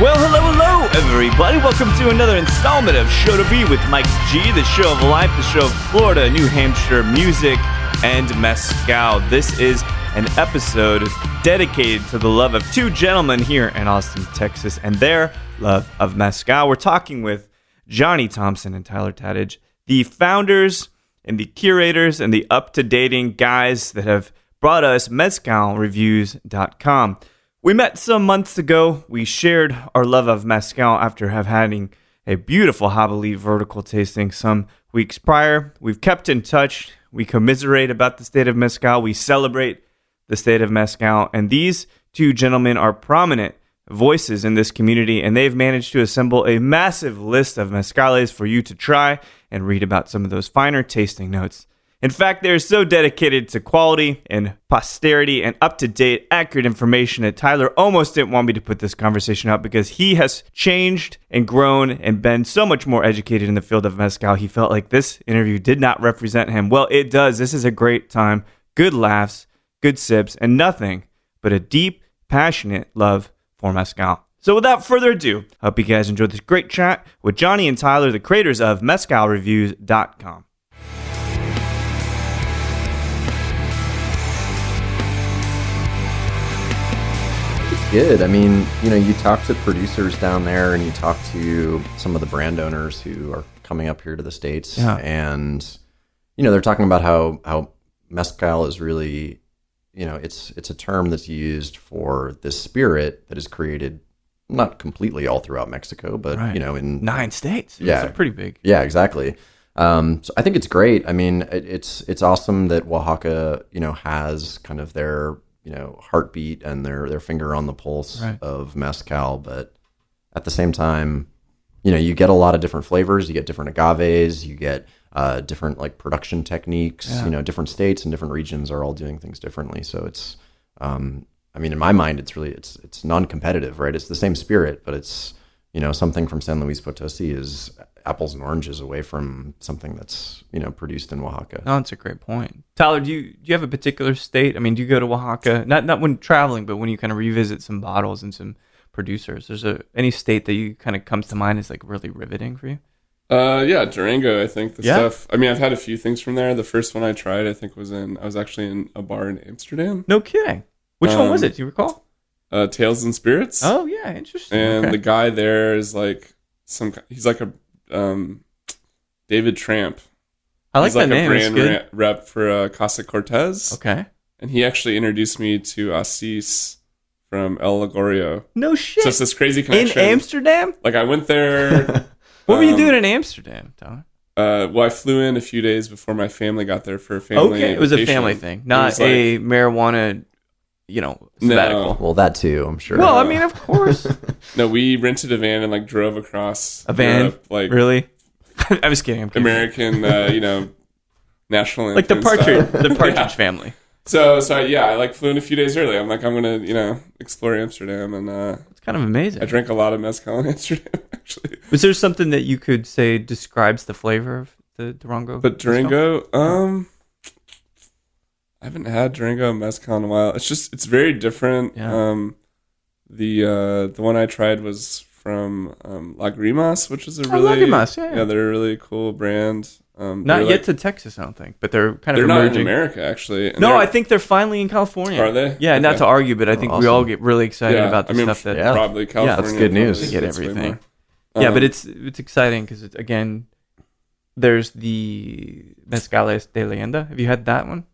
Well, hello, everybody. Welcome to another installment of Show to Be with Mike G, the show of life, the show of Florida, New Hampshire music, and mezcal. This is an episode dedicated to the love of two gentlemen here in Austin, Texas, and their love of mezcal. We're talking with Jonny Thompson and Tyler Tadage, the founders and the curators and the up-to-dating guys that have brought us mezcalreviews.com. We met some months ago. We shared our love of mezcal after having a beautiful Jabalí vertical tasting some weeks prior. We've kept in touch. We commiserate about the state of mezcal. We celebrate the state of mezcal. And these two gentlemen are prominent voices in this community, and they've managed to assemble a massive list of mezcales for you to try and read about some of those finer tasting notes. In fact, they're so dedicated to quality and posterity and up-to-date, accurate information that Tyler almost didn't want me to put this conversation up because he has changed and grown and been so much more educated in the field of mezcal. He felt like this interview did not represent him. Well, it does. This is a great time, good laughs, good sips, and nothing but a deep, passionate love for mezcal. So without further ado, I hope you guys enjoyed this great chat with Jonny and Tyler, the creators of mezcalreviews.com. Good. I mean, you talk to producers down there and you talk to some of the brand owners who are coming up here to the States. Yeah. And, they're talking about how mezcal is really, it's a term that's used for this spirit that is created not completely all throughout Mexico, but, right. In 9 states. Yeah. It's pretty big. Yeah, exactly. So I think it's great. I mean, it's awesome that Oaxaca, has kind of their heartbeat and their finger on the pulse right. of mezcal, but at the same time, you get a lot of different flavors. You get different agaves. You get different like production techniques. Yeah. Different states and different regions are all doing things differently. So it's, in my mind, it's non-competitive, right? It's the same spirit, but it's something from San Luis Potosi is apples and oranges away from something that's produced in Oaxaca. No, that's a great point. Tyler, do you have a particular state? I mean, do you go to Oaxaca? Not when traveling, but when you kind of revisit some bottles and some producers. There's any state that you kind of comes to mind as like really riveting for you? Yeah, Durango. I think the Yeah? stuff. I mean, I've had a few things from there. The first one I tried, I think, I was actually in a bar in Amsterdam. No kidding. Which one was it? Do you recall? Tales and Spirits. Oh yeah, interesting. And okay. the guy there is like he's like a David Tramp. I like he's that like name. a It's brand good. rep for Casa Cortez. Okay. And he actually introduced me to Assis from El Lagorio. No shit. So it's this crazy In connection. Amsterdam? Like I went there. What were you doing in Amsterdam, Tyler? Well, I flew in a few days before my family got there for a family Okay, it was a vacation. family thing, not was like- a marijuana, sabbatical. Well, that too, I'm sure. Well, I mean, of course. No, we rented a van and like drove across A van? Europe, like Really? I was kidding. I'm kidding. American, national Like the anthem Partridge, style. the Partridge Yeah. family. So I like flew in a few days early. I'm like, I'm gonna, explore Amsterdam, and It's kind of amazing. I drank a lot of mezcal in Amsterdam actually. Was there something that you could say describes the flavor of the Durango? But Durango, I haven't had Durango mezcal in a while. It's very different. Yeah. The one I tried was from Lagrimas, which is a really Lagrimas, yeah. they're a really cool brand. Not yet to Texas, I don't think, but they're kind of They're not in emerging. America actually. And No, they're- I think they're finally in California. Are they? Yeah, not Okay. to argue, but I think we all get really excited about the stuff that. yeah. probably California. that's good news. probably Get gets way everything. more. Yeah, but it's exciting because again, there's the Mezcales de Leyenda. Have you had that one?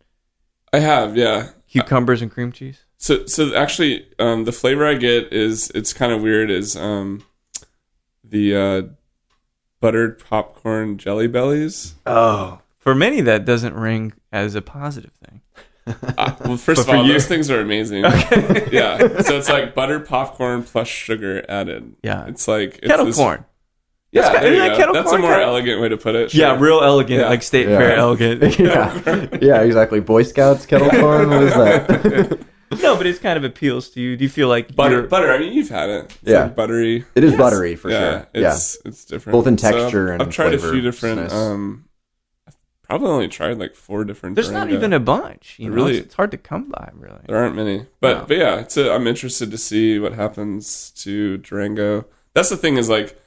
I have, yeah. Cucumbers and cream cheese. So actually, the flavor I get it's kind of weird. Is the buttered popcorn jelly bellies. Oh, for many that doesn't ring as a positive thing. Well, first of for all, you- those things are amazing. Yeah, so it's like buttered popcorn plus sugar added. Yeah. it's like Kettle this- corn. Yeah, Isn't there that you go. kettle That's a corn more kind of- elegant way to put it. Yeah, Sure. real elegant, Yeah. like state Yeah. fair elegant. Yeah, exactly. Boy Scouts kettle corn. What is that? No, but it kind of appeals to you. Do you feel like Butter. I mean, you've had it. It's Yeah. like buttery. It is Yes. buttery for Yeah, sure. it's different. Both in So texture and I've tried flavor. a few It's different. nice. I've probably only tried like 4 different. There's not Durango. even a bunch. You know, Really- it's hard to come by, really. There aren't many, but No. but yeah, I'm interested to see what happens to Durango. That's the thing is like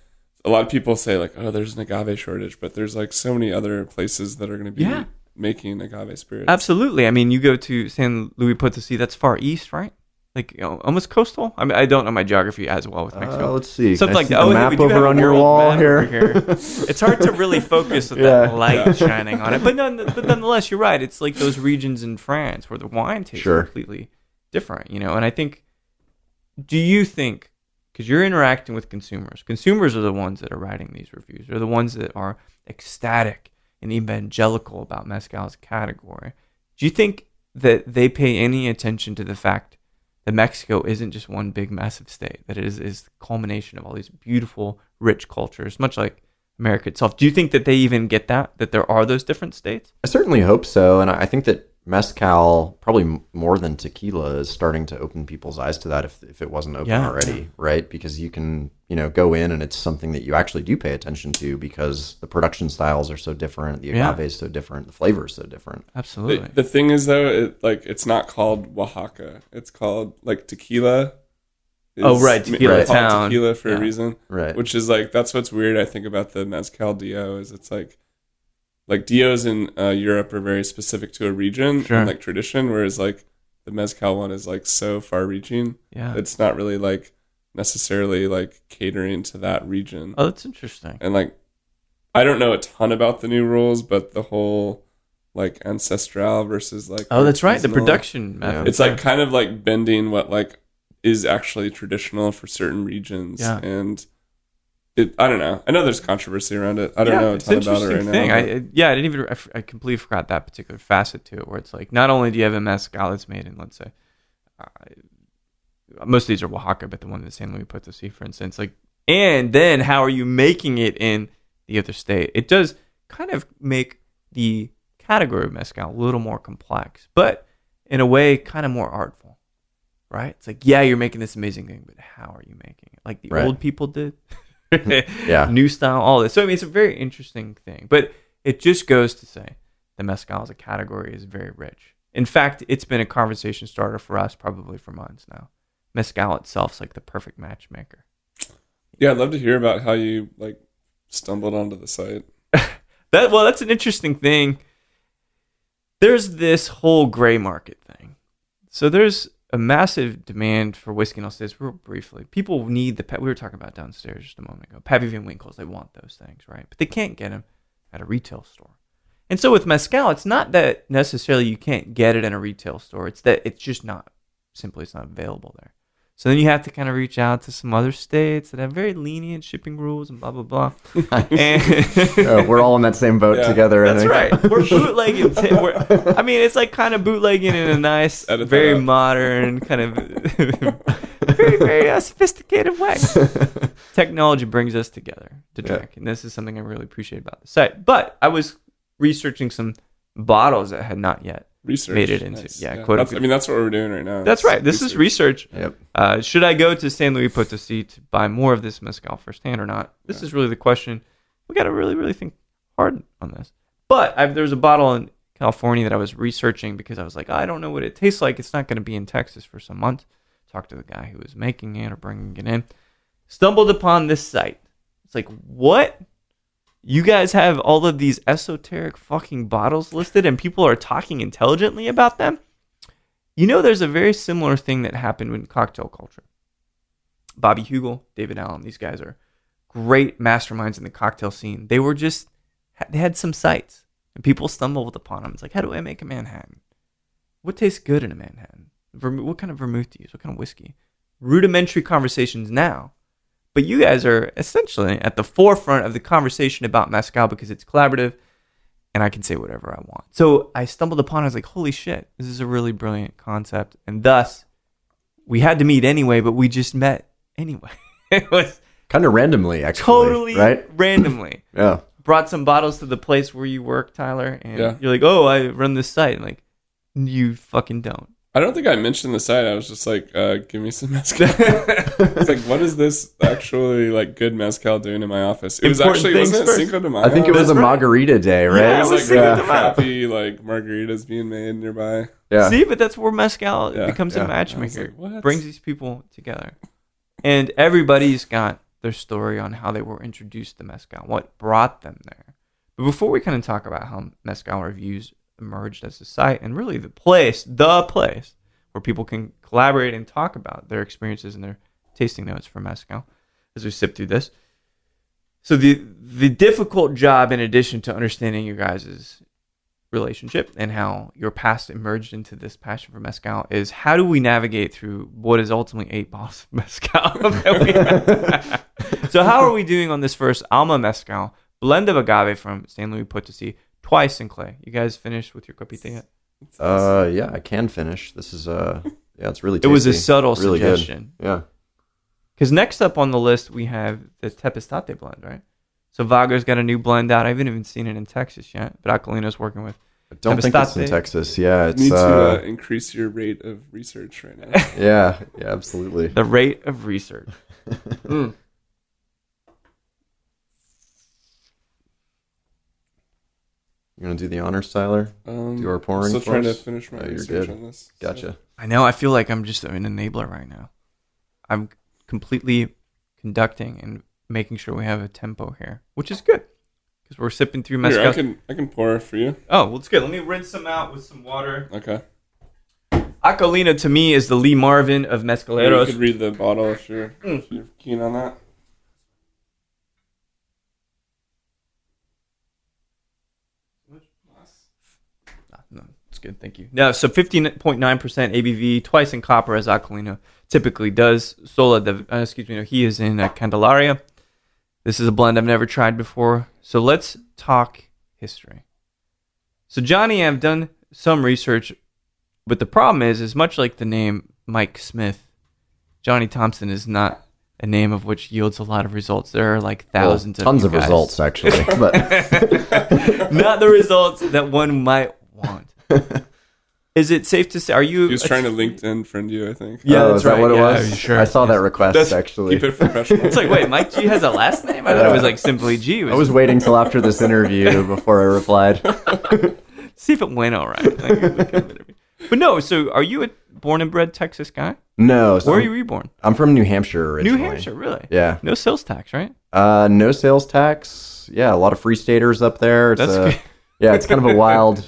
a lot of people say like, oh, there's an agave shortage, but there's like so many other places that are going to be Yeah. making agave spirits. Absolutely. I mean, you go to San Luis Potosí, that's far east, right? Like, almost coastal. I mean, I don't know my geography as well with Mexico. Let's see. Something Can I like see that. the Oh, hey, map we do have over a on your world wall map here. over It's hard to really focus with Yeah. that light shining on it. But nonetheless, you're right. It's like those regions in France where the wine tastes Sure. completely different, you know? And I think, do you think, because you're interacting with consumers are the ones that are writing these reviews. They're the ones that are ecstatic and evangelical about mezcal as a category. Do you think that they pay any attention to the fact that Mexico isn't just one big massive state, that it is the culmination of all these beautiful, rich cultures, much like America itself? Do you think that they even get that there are those different states? I certainly hope so, and I think that mezcal, probably more than tequila, is starting to open people's eyes to that if it wasn't open already, right? Because you can, go in and it's something that you actually do pay attention to because the production styles are so different, the agave is so different, the flavor is so different. Absolutely. The thing is though, it's not called Oaxaca. It's called like tequila. Oh, right, Tequila It's called Town. Tequila for Yeah. a reason, Right. Which is like that's what's weird. I think about the mezcal dio is it's like dios in Europe are very specific to a region Sure. and like tradition, whereas like the mezcal one is like so far-reaching. Yeah. It's not really like necessarily like catering to that region. Oh, that's interesting. And like I don't know a ton about the new rules, but the whole like ancestral versus like Oh, that's right. The artisanal, production method. it's like kind of like bending what like is actually traditional for certain regions. Yeah. And I don't know. I know there's controversy around it. I don't know a it's ton an about it right interesting thing. now. I didn't even. I completely forgot that particular facet to it, where it's like not only do you have a mezcal that's made in, let's say, most of these are Oaxaca, but the one that San Luis Potosí, for instance, like, and then how are you making it in the other state? It does kind of make the category of mezcal a little more complex, but in a way, kind of more artful, right? It's like, yeah, you're making this amazing thing, but how are you making it? Like the Right. old people did. Yeah. New style, all this. So I mean, it's a very interesting thing, but it just goes to say the mezcal as a category is very rich. In fact, it's been a conversation starter for us probably for months now. Mezcal itself's like the perfect matchmaker. Yeah, I'd love to hear about how you like stumbled onto the site. That's an interesting thing. There's this whole gray market thing. So there's a massive demand for whiskey, and I'll say this real briefly. People need we were talking about downstairs just a moment ago. Pappy Van Winkles, they want those things, right? But they can't get them at a retail store. And so with mezcal, it's not that necessarily you can't get it in a retail store. It's that it's just not available there. So then you have to kind of reach out to some other states that have very lenient shipping rules and blah, blah, blah. And We're all in that same boat Yeah. together, I that's think. right. We're bootlegging. It's like kind of bootlegging in a nice, Edit that very out. modern, kind of very, very sophisticated way. Technology brings us together to drink, and this is something I really appreciate about the site. But I was researching some bottles that had not yet Research made it into Nice. quote That's unquote. what we're doing right now. That's right. This is research. Yep. Should I go to San Luis Potosí to buy more of this mezcal firsthand or not? This is really the question. We got to really, really think hard on this. But there's a bottle in California that I was researching because I was like, I don't know what it tastes like. It's not going to be in Texas for some months. Talked to the guy who was making it or bringing it in. Stumbled upon this site. It's like, what? You guys have all of these esoteric fucking bottles listed and people are talking intelligently about them? There's a very similar thing that happened in cocktail culture. Bobby Hugel, David Allen, these guys are great masterminds in the cocktail scene. They had some sites and people stumbled upon them. It's like, how do I make a Manhattan? What tastes good in a Manhattan? What kind of vermouth do you use? What kind of whiskey? Rudimentary conversations now. But you guys are essentially at the forefront of the conversation about mezcal because it's collaborative and I can say whatever I want. So I stumbled upon it. I was like, holy shit, this is a really brilliant concept. And thus, we had to meet anyway, but we just met anyway. It Kind of randomly, actually. Totally right? randomly. Yeah. Brought some bottles to the place where you work, Tyler, and Yeah. you're like, "Oh, I run this site." And like, you fucking don't. I don't think I mentioned the site. I was just like, give me some mezcal. It's like, what is this actually like good mezcal doing in my office? It was Important actually, things wasn't it first. Cinco de Mayo? I think it was That's a right. margarita day, right? Yeah, It was like Cinco really de Mayo. crappy like margaritas being made nearby. Yeah. See, but that's where mezcal Yeah, becomes a yeah. I was matchmaker. like, what? Brings these people together, and everybody's got their story on how they were introduced to mezcal, what brought them there. But before we kind of talk about how Mezcal Reviews emerged as a site and really the place where people can collaborate and talk about their experiences and their tasting notes for mezcal as we sip through this. So the difficult job, in addition to understanding you guys' relationship and how your past emerged into this passion for mezcal, is how do we navigate through what is ultimately 8 bottles of mezcal that we have? So how are we doing on this first Alma Mezcal blend of agave from San Luis Potosi, twice in clay? You guys finished with your copita yet? Yeah, I can finish. This is it's really It tasty. was a subtle really suggestion. Good. Yeah. Because next up on the list, we have the Tepestate blend, right? So Wagner's got a new blend out. I haven't even seen it in Texas yet, but Acolino's working with I don't think it's in Tepestate. Texas. Yeah, You it's need to increase your rate of research right now. yeah, absolutely. the rate of research. Mm. You gonna do the honors, Tyler? Do our pouring Still for trying to us? finish my Oh, you're research good. on this. Gotcha. I know. I feel like I'm just an enabler right now. I'm completely conducting and making sure we have a tempo here, which is good because we're sipping through Here, mezcal. I can pour for you. Oh, well, it's good. Let me rinse them out with some water. Okay. Acolino to me is the Lee Marvin of You mezcaleros. could read the bottle if you're keen on that. No, it's good. Thank you. Yeah, so 15.9% ABV, twice in copper as Acolino typically does. He is in Candelaria. This is a blend I've never tried before. So let's talk history. So Jonny, I've done some research, but the problem is much like the name Mike Smith, Johnny Thompson is not a name of which yields a lot of results. There are like thousands tons you of guys. results actually, but Not the results that one might want. Is it safe to say? Are you? He was trying to LinkedIn friend you, I think. Yeah, oh, that's is that right. what it Yeah, was? sure. I saw that Yes. request actually. Keep it professional. It's like, wait, Mike G has a last name? I thought it was like simply G. I was waiting till after this interview before I replied. see if it went all right. But no, so are you a born and bred Texas guy? No, so Where are you reborn? I'm from New Hampshire originally. New Hampshire, really? Yeah. No sales tax, right? No sales tax. Yeah, a lot of free staters up there. It's That's good. yeah, it's kind of a wild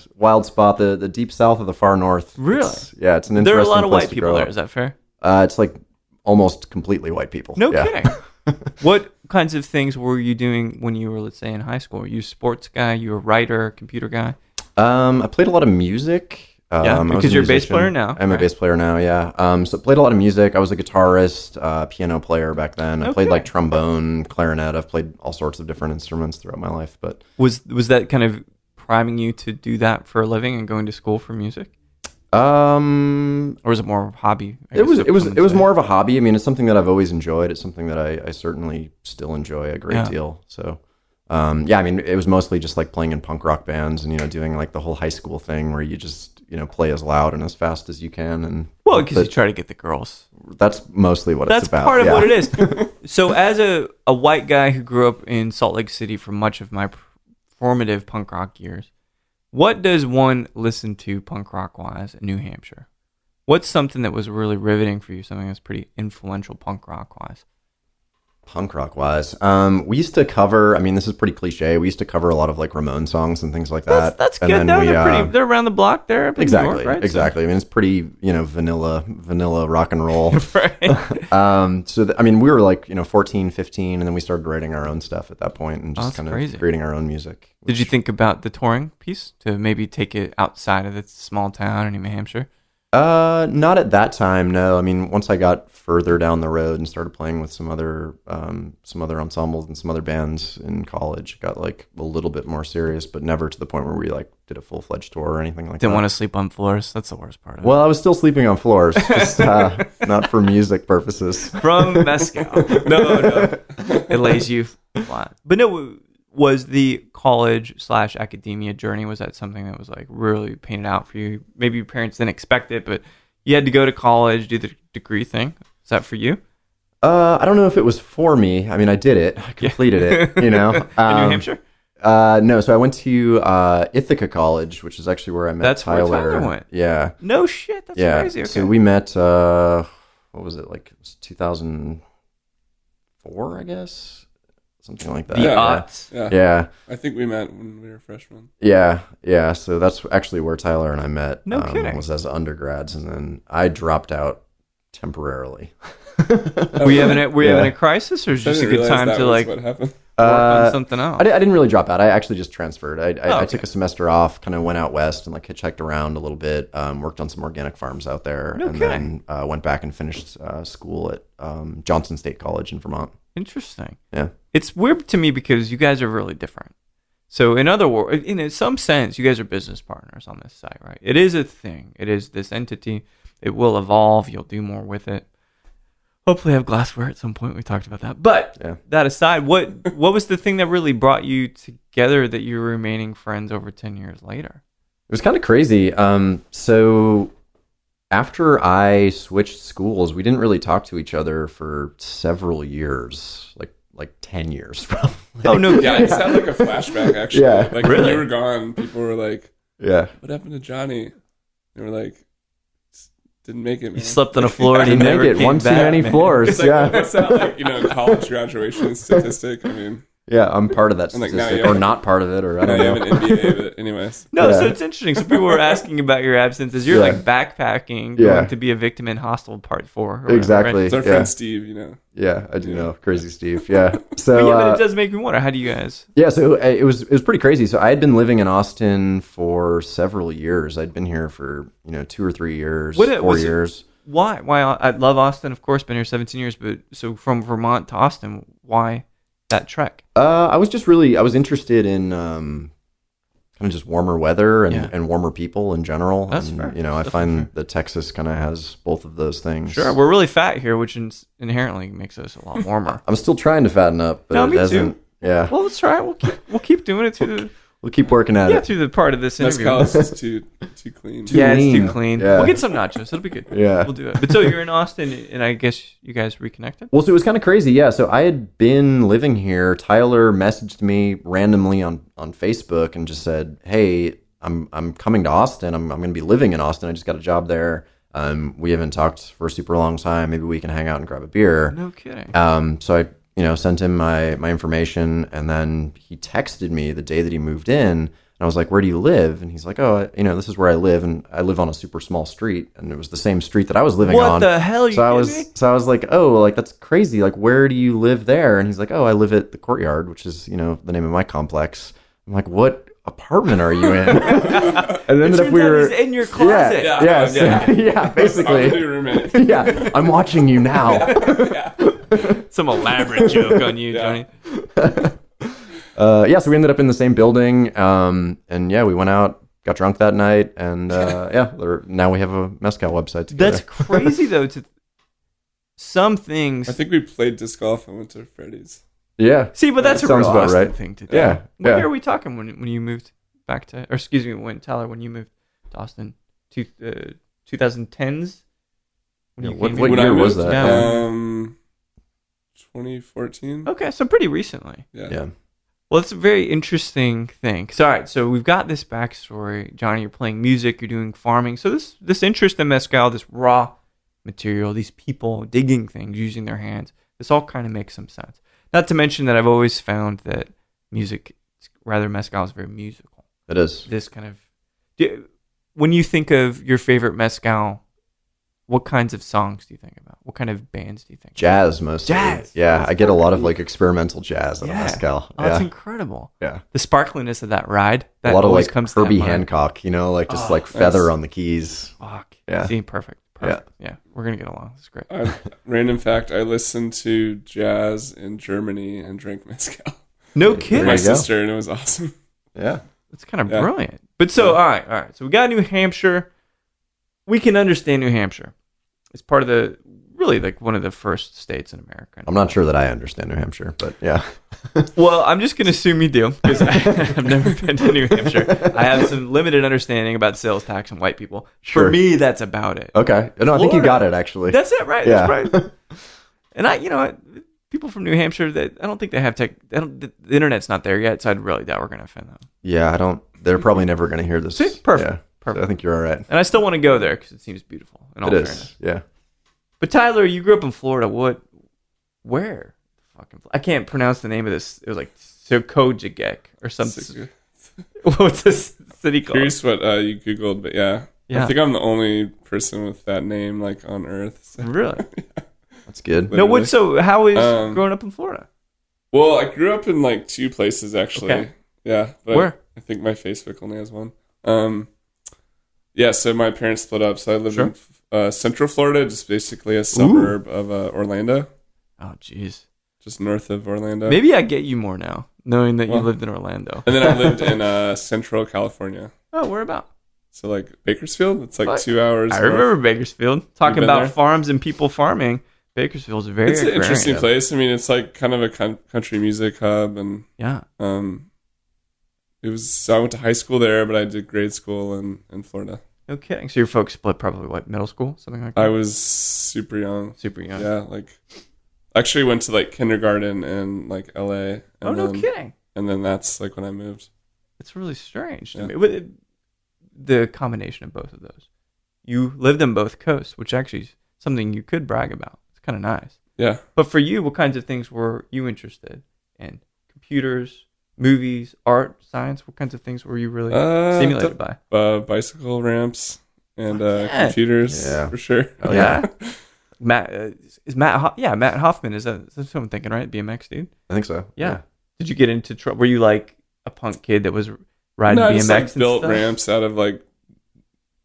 spot. The deep south of the far north. Really? It's an interesting There are a lot of place white to people grow there. up. Is that fair? It's like almost completely white people. No Yeah. kidding. What kinds of things were you doing when you were, let's say, in high school? Were you a sports guy? You were a writer, computer guy? I played a lot of music. Yeah, I was because a you're a bass musician. player now, I'm right? a bass player now, yeah. So I played a lot of music. I was a guitarist, piano player back then. I played Okay. like trombone, clarinet. I've played all sorts of different instruments throughout my life. But Was that kind of priming you to do that for a living and going to school for music? Or is it more of a hobby? I it was guess it was some it was say? more of a hobby. I mean, it's something that I've always enjoyed. It's something that I certainly still enjoy a great Yeah. deal. So I mean, it was mostly just like playing in punk rock bands and doing like the whole high school thing where you just play as loud and as fast as you can. And Well, because but you try to get the girls. that's mostly what That's it's about. part of yeah. what it is. So as a white guy who grew up in Salt Lake City for much of my formative punk rock years, what does one listen to punk rock wise in New Hampshire? What's something that was really riveting for you, something that's pretty influential punk rock wise? Punk rock wise, we used to cover. I mean, this is pretty cliche. We used to cover a lot of like Ramon songs and things like that. That's And good then though. we, They're around the block there. Up in exactly, New York, right? exactly. I mean, it's pretty vanilla rock and roll. So, right. I mean, we were like 14, 15, and then we started writing our own stuff at that point and just that's kind of crazy. creating our own music. Did you think about the touring piece to maybe take it outside of the small town in New Hampshire? Not at that time, no. I mean, once I got further down the road and started playing with some other ensembles and some other bands in college, it got like a little bit more serious, but never to the point where we like did a full-fledged tour or anything like Didn't that. want to sleep on floors. That's the worst part of Well, I was still sleeping on floors, just not for music purposes. it. From Mezcal. No. It lays you flat. But no, was the college/academia journey, was that something that was like really painted out for you? Maybe your parents didn't expect it, but you had to go to college, do the degree thing. Is that for you? I don't know if it was for me. I mean, I did it. I completed it, you know. In New Hampshire? No, so I went to Ithaca College, which is actually where I met That's Tyler. where Tyler went. Yeah. No shit. That's crazy. Okay. So we met, what was it, like it was 2004, I guess? Something like that. The aughts. Yeah. I think we met when we were freshmen. Yeah. So that's actually where Tyler and I met. No kidding. Was as undergrads, and then I dropped out temporarily. Were you having a crisis, or was it just a good time to like what happened. work on something else? I didn't really drop out. I actually just transferred. I okay. took a semester off, kind of went out west and like hitchhiked around a little bit. Worked on some organic farms out there, No kidding. then went back and finished school at Johnson State College in Vermont. Interesting. Yeah. It's weird to me because you guys are really different. So in other words, in some sense, you guys are business partners on this site, right? It is a thing. It is this entity. It will evolve. You'll do more with it. Hopefully have glassware at some point. We talked about that. But that aside, what was the thing that really brought you together that you're remaining friends over 10 years later? It was kind of crazy. So after I switched schools, we didn't really talk to each other for several years, like 10 years probably. Oh, no. Yeah, I just had like a flashback actually. Yeah. Like when you were gone, people were like, Yeah. what happened to Johnny? They were like, didn't make it, man. You slept on a floor and he Didn't never make it. came One too back, many man. floors. It's like, Yeah. what's that like, college graduation statistic? I mean, Yeah, I'm part of that And, like, now statistic, you or have- not part of it, or I I know don't you know. have an MBA, but anyways. No, Yeah. so it's interesting. So people were asking about your absences. You're Yeah. like backpacking, Yeah. going to be a victim in Hostel Part 4. or whatever, Exactly. right? It's our Yeah. friend Steve, Yeah, I do know. Crazy Steve. Yeah. So But yeah, but it does make me wonder. How do you guys? yeah, so it was pretty crazy. So I had been living in Austin for several years. I'd been here for 2 or 3 years, What 4 was it- years. Why? I love Austin, of course. Been here 17 years, but so from Vermont to Austin, why that trek? I was interested in kind of just warmer weather and warmer people in general. That's and, fair. I That's find fair. that Texas kind of has both of those things. Sure, we're really fat here, which inherently makes us a lot warmer. I'm still trying to fatten up, but No, it me too. hasn't. Yeah, Well, let's try it. We'll keep doing it through we'll keep working at the it. through the part of this interview. Mezcal is too clean. Yeah, it's lean. too clean. Yeah. We'll get some nachos. It'll be good. Yeah. We'll do it. But so you're in Austin, and I guess you guys reconnected? Well, so it was kind of crazy. Yeah. So I had been living here. Tyler messaged me randomly on Facebook and just said, "Hey, I'm coming to Austin. I'm going to be living in Austin. I just got a job there. We haven't talked for a super long time. Maybe we can hang out and grab a beer." No kidding. So I sent him my information, and then he texted me the day that he moved in. And I was like, "Where do you live?" And he's like, "Oh, this is where I live, and I live on a super small street." And it was the same street that I was living What on. the hell? You So I kidding me? was like, "Oh, like that's crazy. Like, where do you live there?" And he's like, "Oh, I live at the Courtyard, which is the name of my complex." I'm like, "What apartment are you in?" And It ended up turns we out were he's in your closet. Yeah. yeah, yeah, I'm basically. the new roommate. Yeah, I'm watching you now. Some elaborate joke on you, Yeah. Johnny. Yeah, so we ended up in the same building, and yeah, we went out, got drunk that night, and now we have a mezcal website together. That's crazy, though. To some things. I think we played disc golf and went to Freddy's. Yeah, See, but that's a sounds real about Austin right. thing to do. Yeah, What yeah. year are we talking when you moved back to, or excuse me, when you moved to Austin? 2010s? When Yeah, you what came what in? When I year was moved, that? Yeah. 2014. Okay, so pretty recently. Yeah. Well, it's a very interesting thing. So, all right, so we've got this backstory. Johnny, you're playing music, you're doing farming. So this interest in mezcal, this raw material, these people digging things, using their hands, this all kind of makes some sense. Not to mention that I've always found that music, rather mezcal, is very musical. It is. This kind of... When you think of your favorite mezcal, what kinds of songs do you think about? What kind of bands do you think? Jazz mostly. Jazz. Yeah, That's I get a lot of perfect. like experimental jazz out of Mescal. Oh, that's incredible. Yeah. The sparkliness of that ride. That A lot of always like comes to Herbie that mind. Hancock, like just like feather nice. on the keys. Fuck. Yeah. See, perfect. Yeah. We're gonna get along. That's great. Random fact: I listened to jazz in Germany and drank mezcal No with kidding. my you go. sister, and it was awesome. Yeah. That's kind of Yeah. brilliant. But so, all right. So we got New Hampshire. We can understand New Hampshire. It's part of really like one of the first states in America. I'm not sure that I understand New Hampshire, but yeah. Well, I'm just going to assume you do because I've never been to New Hampshire. I have some limited understanding about sales tax and white people. Sure. For me, that's about it. Okay. No, I think you Florida. got it actually. That's it, right? Yeah. That's right. And people from New Hampshire, I don't think they have tech. The internet's not there yet, so I really doubt we're going to offend them. Yeah, I don't. They're probably never going to hear this. See? Perfect. Yeah. Perfect. So I think you're all right. And I still want to go there because it seems beautiful. In all It fairness. is. Yeah. But Tyler, you grew up in Florida. Where? Fucking, I can't pronounce the name of this. It was like Sokojagek or something. What's this city called? Curious what you googled, but yeah, Yeah. I think I'm the only person with that name like on Earth. So. Really? That's good. No. How is Um, growing up in Florida? Well, I grew up in like two places actually. Okay. Yeah, but Where? I think my Facebook only has one. Yeah, so my parents split up, so I lived in Central Florida, just basically a suburb of Orlando, Oh, jeez. just north of Orlando. Maybe I get you more now, knowing that you Well- lived in Orlando. And then I lived in Central California, Oh, where about? so like Bakersfield. It's like What? 2 hours. I north. remember Bakersfield. Talking been about there? farms and people farming. Bakersfield's very It's an agrarian. interesting place. I mean, it's like kind of a country music hub, and Yeah. it was. So I went to high school there, but I did grade school in Florida. No kidding. So your folks split probably what, middle school, something like that. I was super young. Super young. Yeah, like actually went to like kindergarten in like LA. And Oh, no then, kidding. And then that's like when I moved. It's really strange to Yeah. me. The combination of both of those. You lived on both coasts, which actually is something you could brag about. It's kind of nice. Yeah. But for you, what kinds of things were you interested in? Computers, movies, art, science? What kinds of things were you really stimulated by? Bicycle ramps and Yeah. computers Yeah. for sure. Oh, yeah. Matt is Matt. Matt Hoffman is that? That's what I'm thinking, right? BMX dude. I think so. Yeah. Did you get into trouble? Were you like a punk kid that was riding No, I BMX just like and built stuff? ramps out of like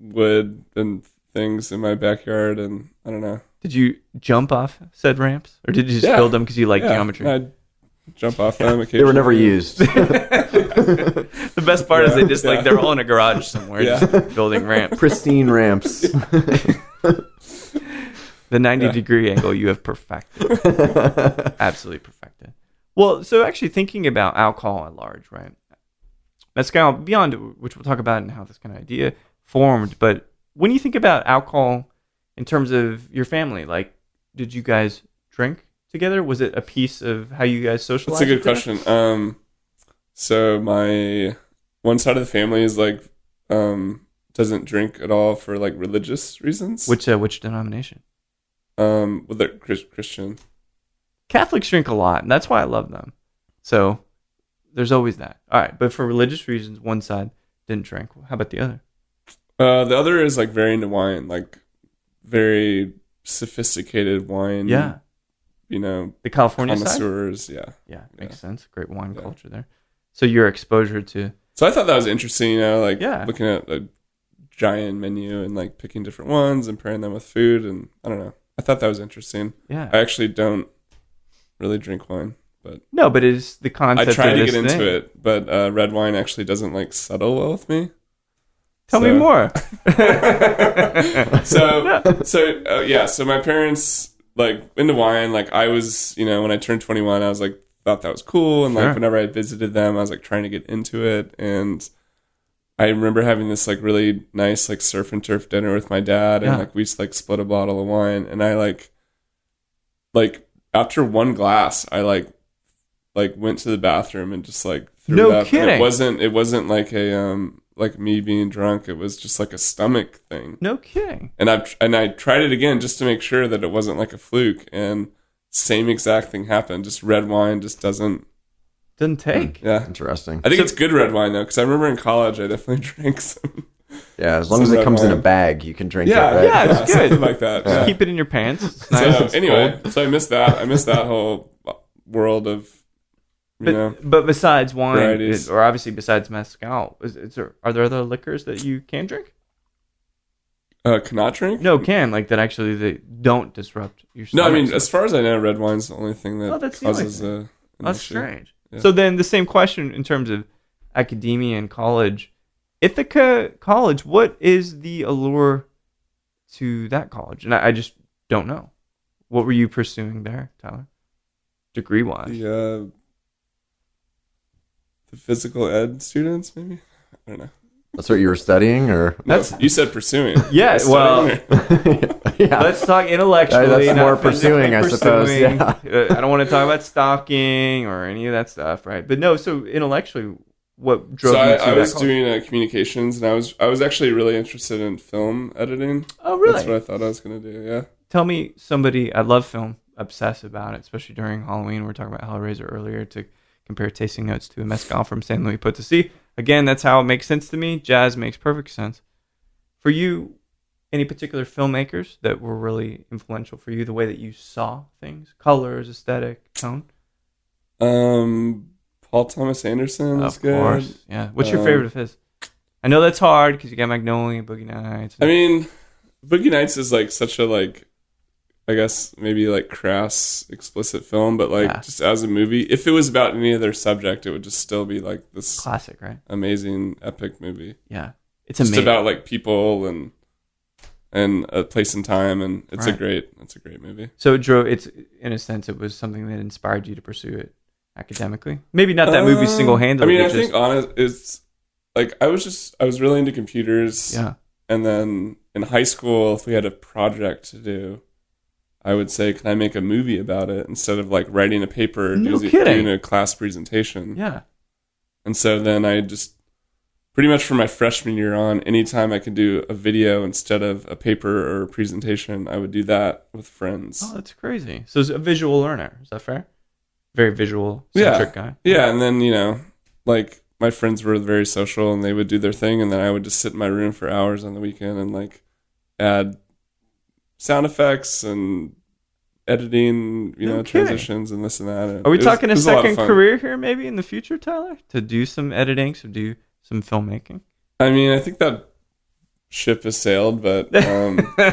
wood and things in my backyard, and I don't know. Did you jump off said ramps, or did you just Yeah. build them because you like Yeah, geometry? I'd jump off them occasionally. They were never used. The best part is they just like Yeah. they're all in a garage somewhere, Yeah. just building ramps. Pristine ramps. The 90-degree angle you have perfected, absolutely perfected. Well, so actually thinking about alcohol at large, right? Mezcal, beyond which we'll talk about and how this kind of idea formed. But when you think about alcohol in terms of your family, like, did you guys drink together? Was it a piece of how you guys socialized? That's a good together? question. So my one side of the family is like doesn't drink at all for like religious reasons. Which denomination? Well, they're Christian. Catholics drink a lot, and that's why I love them. So there's always that. All right, but for religious reasons, one side didn't drink. How about the other? The other is like very into wine, like very sophisticated wine. Yeah, You know, the California side. connoisseurs. Yeah. Yeah, makes sense. Great wine Yeah. culture there. So your exposure to So I thought that was interesting, you know, like Yeah. looking at a giant menu and like picking different ones and pairing them with food. And I don't know. I thought that was interesting. yeah. I actually don't really drink wine, but No, but it is the I concept. try of to this get into thing. it. But red wine actually doesn't like settle well with me. Tell me So- more. So my parents like into wine. Like I was, you know, when I turned 21, I was like thought that was cool, and like Sure. whenever I visited them, I was like trying to get into it. And I remember having this like really nice like surf and turf dinner with my dad, and Yeah. like we just like split a bottle of wine, and I like after one glass, I like went to the bathroom and just like threw No it up. kidding. And it wasn't like a like me being drunk. It was just like a stomach thing. No kidding. And I tried it again just to make sure that it wasn't like a fluke. And same exact thing happened. Just red wine just doesn't. Doesn't take. Yeah, Interesting. I think it's good red wine though, because I remember in college I definitely drank some Yeah, as long Some as it red comes in a wine. bag, you can drink Yeah, it, right? Yeah, it's good. something like that. Just Yeah. keep it in your pants. It's nice. So It's anyway, cold. so I missed that. I missed that whole world of, But besides wine, varieties. or obviously besides mezcal, are there other liquors that you can drink? Cannot drink? No, can like that actually they don't disrupt your No, stomach. I mean, so- as far as I know, red wine's the only thing that Oh, that's the only causes an That's issue. strange. Yeah. So then the same question in terms of academia and college. Ithaca College, what is the allure to that college? And I just don't know. What were you pursuing there, Tyler? Degree wise. The physical ed students, maybe? I don't know. That's what you were studying, or No, you said pursuing. Yeah, Studying well, or- yeah. let's talk intellectually. That's not more physically pursuing, I suppose, pursuing. yeah. I don't want to talk about stalking or any of that stuff, right? But no, so intellectually, what drove so you to I that was college? doing communications, and I was actually really interested in film editing. Oh, really? That's what I thought I was going to do, yeah. Tell me somebody, I love film, obsess about it, especially during Halloween. We were talking about Hellraiser earlier to compare tasting notes to a mezcal from San Luis Potosí. Again, that's how it makes sense to me. Jazz makes perfect sense. For you, any particular filmmakers that were really influential for you, the way that you saw things, colors, aesthetic, tone? Paul Thomas Anderson is Of good. course, yeah. What's your favorite of his? I know that's hard because you got Magnolia, Boogie Nights. I mean, Boogie Nights is like such a I guess maybe like crass, explicit film, but like Yeah. just as a movie, if it was about any other subject, it would just still be like this classic, right? amazing epic movie. Yeah, it's Just amazing. about like people and a place and time, and it's Right. a great movie. So it drove. It's in a sense, it was something that inspired you to pursue it academically. Maybe not that movie single I handedly. mean, I think honest it's like I was really into computers. Yeah. And then in high school, if we had a project to do, I would say, can I make a movie about it instead of like writing a paper, No kidding. doing a class presentation? Yeah. And so then I just pretty much from my freshman year on, anytime I could do a video instead of a paper or a presentation, I would do that with friends. Oh, that's crazy. So it's a visual learner. Is that fair? Very visual centric guy. Yeah. And then, like my friends were very social and they would do their thing. And then I would just sit in my room for hours on the weekend and like add sound effects and editing, No kidding. transitions and this and that. And Are we it was- talking it a was lot of second fun. career here, maybe in the future, Tyler, to do some editing, to do some filmmaking? I mean, I think that ship has sailed, but I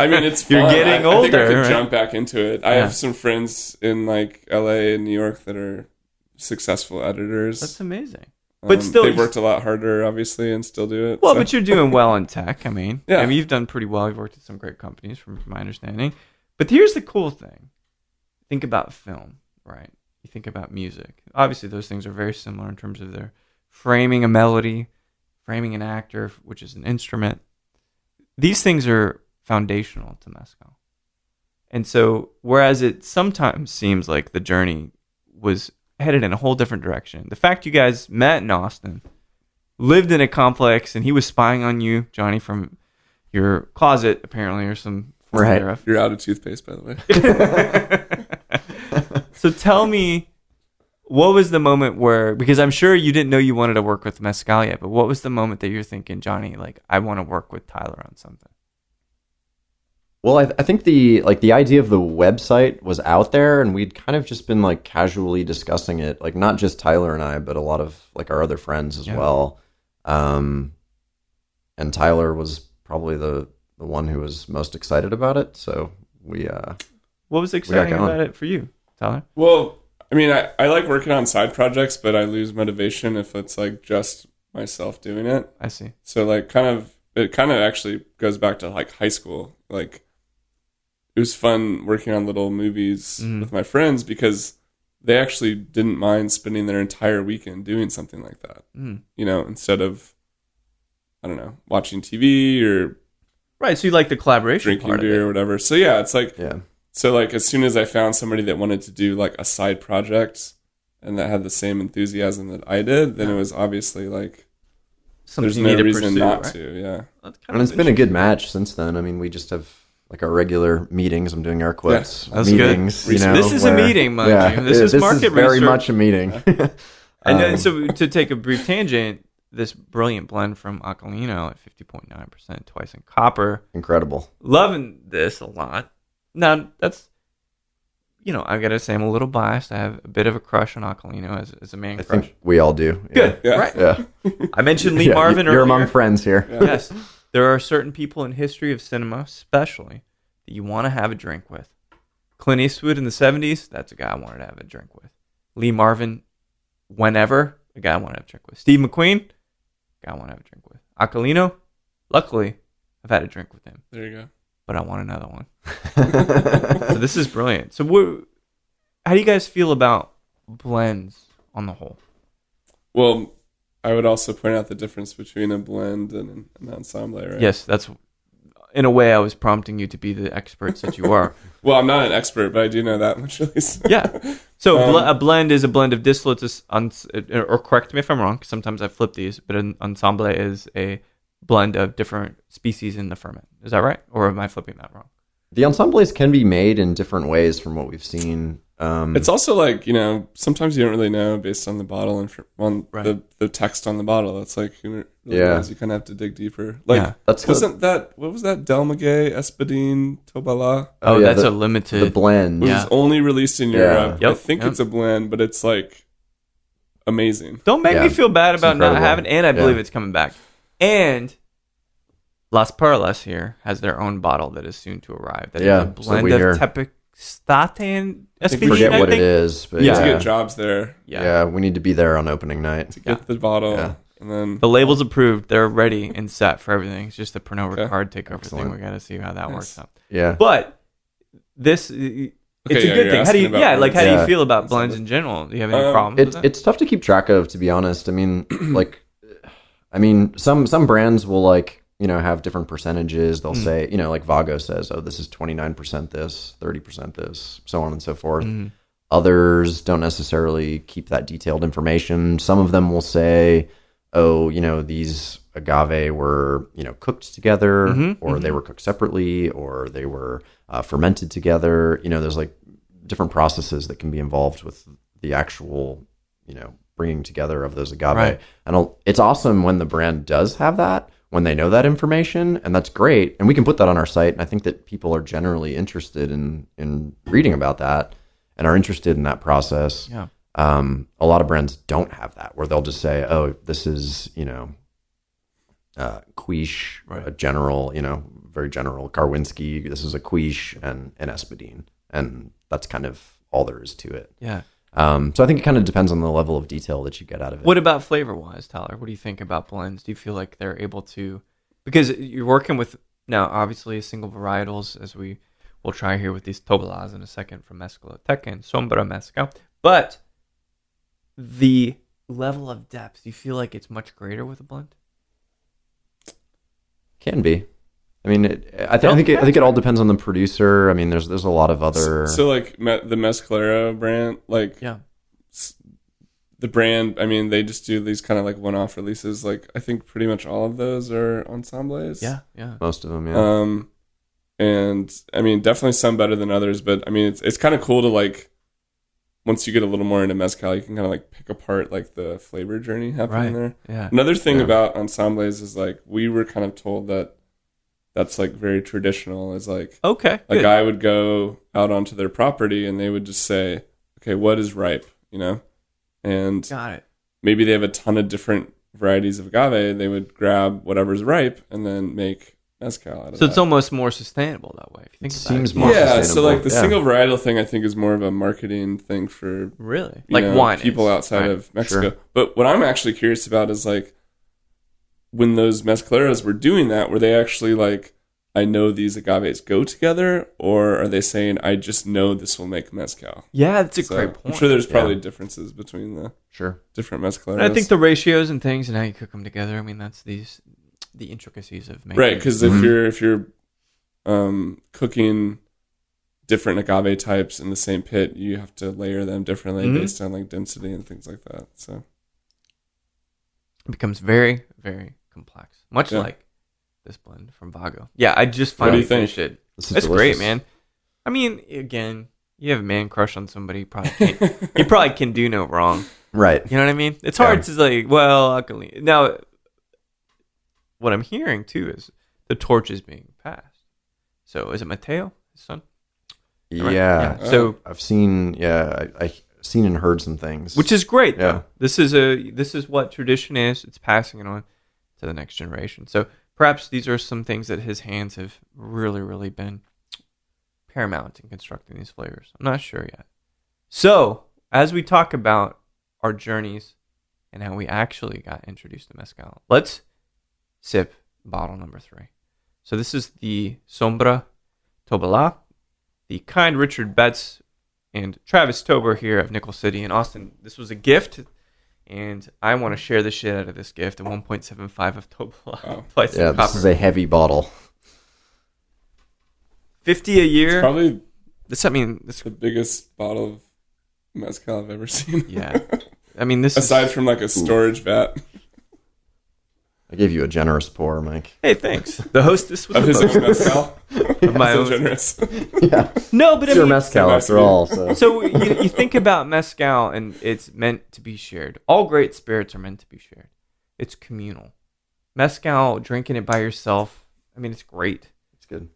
mean, it's fun. You're getting I think I older, could right? jump back into it. I Yeah. have some friends in like LA and New York that are successful editors. That's amazing. But still, they've worked a lot harder, obviously, and still do it. Well, so. but you're doing well in tech. I mean, Yeah. you've done pretty well. You've worked at some great companies, from my understanding. But here's the cool thing: think about film, right? You think about music. Obviously, those things are very similar in terms of their framing a melody, framing an actor, which is an instrument. These things are foundational to mezcal. And so, whereas it sometimes seems like the journey was headed in a whole different direction, the fact you guys met in Austin, lived in a complex, and he was spying on you, Jonny, from your closet, apparently, or some form Right. thereof. You're out of toothpaste, by the way. So tell me, what was the moment where, because I'm sure you didn't know you wanted to work with mezcal yet, but what was the moment that you're thinking, Jonny, like, I want to work with Tyler on something? Well, I think the idea of the website was out there, and we'd kind of just been like casually discussing it, like not just Tyler and I, but a lot of like our other friends as Yeah. well. And Tyler was probably the one who was most excited about it. So we What was exciting going. about it for you, Tyler? Well, I mean, I like working on side projects, but I lose motivation if it's like just myself doing it. I see. So like it kind of actually goes back to like high school. Like it was fun working on little movies with my friends because they actually didn't mind spending their entire weekend doing something like that. Instead of, I don't know, watching TV or Right, so you like the collaboration drinking part beer of or it. whatever. So yeah, it's like, yeah. so like as soon as I found somebody that wanted to do like a side project and that had the same enthusiasm that I did, then it was obviously like, Something there's you no need to reason pursue, not right? to. Yeah. That's kind And of it's been a good match since then. I mean, we just have like our regular meetings. I'm doing air quotes. that's good. Meetings. You know, This is a meeting, mind you. This is market very research. much a meeting. And then, so to take a brief tangent, this brilliant blend from Acalino at 50.9%, twice in copper. Incredible. Loving this a lot. Now, that's, I got to say, I'm a little biased. I have a bit of a crush on Acalino as a man I crush. think we all do. Yeah. Good. Yeah. Right. Yeah. I mentioned Lee Yeah, Marvin you're earlier. among friends here. Yes. There are certain people in history of cinema, especially, that you want to have a drink with. Clint Eastwood in the 70s, that's a guy I wanted to have a drink with. Lee Marvin, whenever, a guy I want to have a drink with. Steve McQueen, guy I want to have a drink with. Acalino, luckily, I've had a drink with him. There you go. But I want another one. So this is brilliant. So how do you guys feel about blends on the whole? Well, I would also point out the difference between a blend and an ensemble, right? Yes, that's, in a way, I was prompting you to be the experts that you are. Well, I'm not an expert, but I do know that much at least. Yeah. So a blend is a blend of distillates, or correct me if I'm wrong, 'cause sometimes I flip these, but an ensemble is a blend of different species in the ferment. Is that right? Or am I flipping that wrong? The ensembles can be made in different ways from what we've seen. It's also like, sometimes you don't really know based on the bottle and on Right. the text on the bottle. That's like, really Yeah. knows. You kind of have to dig deeper. Like, Yeah. That's what was that? Delmagay, Espadine, Tobala? Oh, yeah, that's the- a limited. the blend. It Yeah. was only released in Yeah. Europe. Yep. I think Yep. it's a blend, but it's like amazing. Don't make Yeah. me feel bad It's about not incredible. having, and I Yeah. believe it's coming back. And Las Perlas here has their own bottle that is soon to arrive. That is Yeah, a so blend we of hear- Tepextate and Espadine, Forget I what it think. is, but Yeah. To yeah. get jobs there, Yeah, we need to be there on opening night. get the bottle, Yeah. and then The label's approved. They're ready and set for everything. It's just the Pernod Okay. Ricard takeover Excellent. thing. We got to see how that Nice. works out. Yeah. But it's a yeah, good you're thing. How do asking you, about how do you blends. feel about Yeah. blends in general? Do you have any Um, problems with that? It's tough to keep track of, to be honest. I mean, some brands will have different percentages. They'll say, like Vago says, oh, this is 29% this, 30% this, so on and so forth. Others don't necessarily keep that detailed information. Some of them will say, oh, these agave were, cooked together, or they were cooked separately, or they were fermented together. There's like different processes that can be involved with the actual, bringing together of those agave. Right. And it's awesome when the brand does have that, when they know that information, and that's great. And we can put that on our site. And I think that people are generally interested in reading about that and are interested in that process. Yeah. A lot of brands don't have that, where they'll just say, oh, this is, quiche, Right. a general, very general Karwinski. This is a quiche and an Espadine. And that's kind of all there is to it. Yeah. So I think it kind of depends on the level of detail that you get out of it. What about flavor wise, Tyler? What do you think about blends? Do you feel like they're able to, because you're working with now obviously single varietals, as we will try here with these Tobalas in a second from Mezcaloteca and Sombra Mezcal, but the level of depth, do you feel like it's much greater with a blend? Can be. I mean, I think it all depends on the producer. I mean, there's a lot of other. So like the Mescalero brand, like Yeah. the brand, I mean, they just do these kind of like one-off releases. Like I think pretty much all of those are ensembles. Yeah. Yeah. Most of them, yeah. And I mean, definitely some better than others, but I mean, it's kind of cool to like, once you get a little more into mezcal, you can kind of like pick apart like the flavor journey happening there. Yeah. Another thing Yeah. about ensembles is like, we were kind of told that that's like very traditional. Is like Okay. a Good. guy would go out onto their property and they would just say, okay, what is ripe, and Got it. maybe they have a ton of different varieties of agave. They would grab whatever's ripe and then make mezcal out of So that. it's almost more sustainable that way. If you think It about seems it. more Yeah, so sustainable. like the Yeah. single varietal thing, I think is more of a marketing thing for Really, you like know, wine people is, outside right? of Mexico. Sure. But what I'm actually curious about is like when those mezcaleros were doing that, were they actually like, I know these agaves go together, or are they saying I just know this will make mezcal? Yeah, that's a So great point. I'm sure there's probably Yeah. differences between the Sure. different mezcaleros. And I think the ratios and things and how you cook them together. I mean, that's the intricacies of making. right, because if you're cooking different agave types in the same pit, you have to layer them differently based on like density and things like that. So it becomes very, very complex. Much Yeah. like this blend from Vago. Yeah, I just What do finally you think? finished it. This is It's great, delicious. man. I mean, again, you have a man crush on somebody. You probably can't, you probably can do no wrong. Right. You know what I mean? It's hard Yeah. to like, well, I can leave. Now, what I'm hearing too is the torch is being passed. So is it Mateo, his son? Right? Yeah. So, I've seen, I seen and heard some things. which is great. Yeah. Though. This is what tradition is. It's passing it on to the next generation. So perhaps these are some things that his hands have really, really been paramount in constructing these flavors. I'm not sure yet. So as we talk about our journeys and how we actually got introduced to mezcal, let's sip bottle number 3. So this is the Sombra Tobala, the kind Richard Betts and Travis Tober here of Nickel City in Austin. This was a gift, and I want to share the shit out of this gift. A 1.75 of Tobala. Oh. Twice Yeah, the this copper. is a heavy bottle. 50 a year. Probably This, I mean, this. the biggest bottle of mezcal I've ever seen. Yeah, I mean, this. Aside is, from like a storage vat I gave you a generous pour, Mike. Hey, thanks. The hostess was of his supposed own mezcal. of my So own. generous. Yeah. No, but I It's your mean, mezcal nice after of you. all. So. so you think about mezcal, and it's meant to be shared. All great spirits are meant to be shared. It's communal. Mezcal, drinking it by yourself, I mean, it's great. It's good.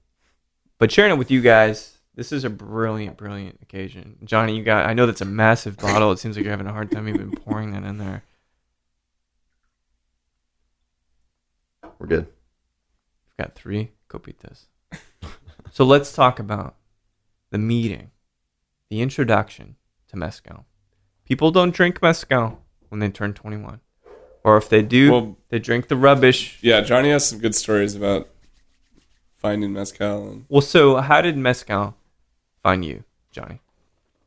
But sharing it with you guys, this is a brilliant, brilliant occasion. Johnny, I know that's a massive bottle. It seems like you're having a hard time even pouring that in there. We're good. We've got 3 copitas. So let's talk about the meeting, the introduction to mezcal. People don't drink mezcal when they turn 21. Or if they do, Well, they drink the rubbish. Yeah, Johnny has some good stories about finding mezcal. And Well, so how did mezcal find you, Johnny?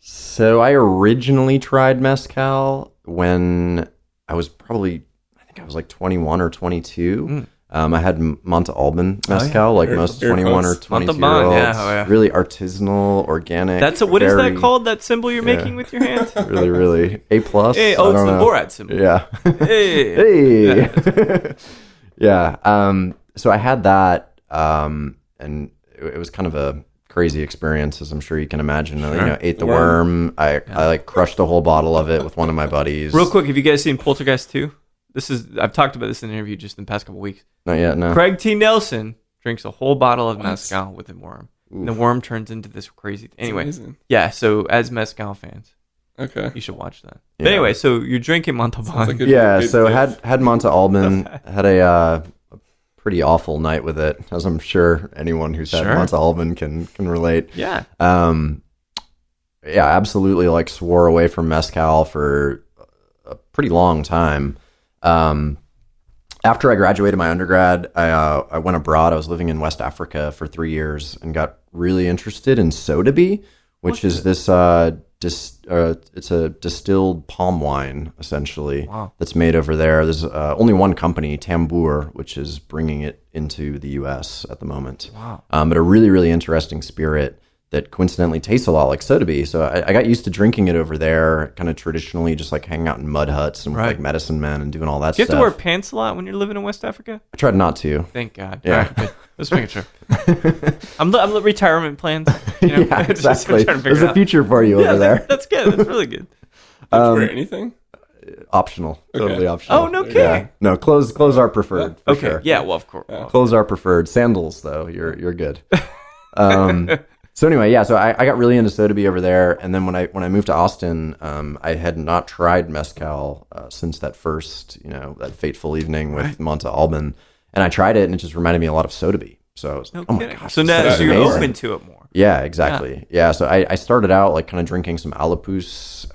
So I originally tried mezcal when I was I think I was like 21 or 22. I had Monte Alban mezcal, like Air- most air 21 or quotes. 22 Monte Alban, year yeah, olds. oh, yeah. Really artisanal, organic. What is that very- called? That symbol you're making with your hand? Really, really A plus. Hey, I oh, it's don't the know. Borat symbol. Yeah. Hey. Hey. Yeah. So I had that, and it was kind of a crazy experience, as I'm sure you can imagine. You know, ate the worm. I like crushed a whole bottle of it with one of my buddies. Real quick, have you guys seen Poltergeist 2? I've talked about this in an interview just in the past couple weeks. Not yet. No. Craig T. Nelson drinks a whole bottle of mezcal with a worm. And the worm turns into this crazy. Anyway, amazing. yeah. So as mezcal fans, Okay. you should watch that. Yeah. But anyway, so you're drinking Montalban. Sounds like a Yeah. good So gift. had Monte Alban, had a pretty awful night with it, as I'm sure anyone who's had Sure. Monte Alban can relate. Yeah. Yeah, absolutely. Like swore away from mezcal for a pretty long time. After I graduated my undergrad, I went abroad. I was living in West Africa for 3 years and got really interested in sodabi, which is this it's a distilled palm wine essentially. Wow. That's made over there. There's only one company, Tambour, which is bringing it into the U.S. at the moment. Wow. But a really, really interesting spirit that coincidentally tastes a lot like sodabi. So I got used to drinking it over there, kind of traditionally, just like hanging out in mud huts and with Right. like medicine men and doing all that Do you stuff. have to wear pants a lot when you're living in West Africa? I tried not to. Thank God. Yeah. All right, good. Let's make sure. I'm the retirement plans. You know? Yeah, Just exactly. trying to figure There's it a out. future for you Yeah, over there. that's good. That's really good. Did you wear anything? Optional. Okay. Totally optional. Oh, no Yeah. kidding. No, clothes are preferred. For Okay. sure. Yeah. Well, of course. Clothes are preferred. Sandals, though, you're good. So anyway, yeah. So I got really into sodabi over there, and then when I moved to Austin, I had not tried mezcal since that first, that fateful evening with Monte Alban, and I tried it, and it just reminded me a lot of sodabi. So I was No like, oh my kidding. gosh, So this now is so you're amazing. open to it more. Yeah, exactly. Yeah, so I started out like kind of drinking some Alapus,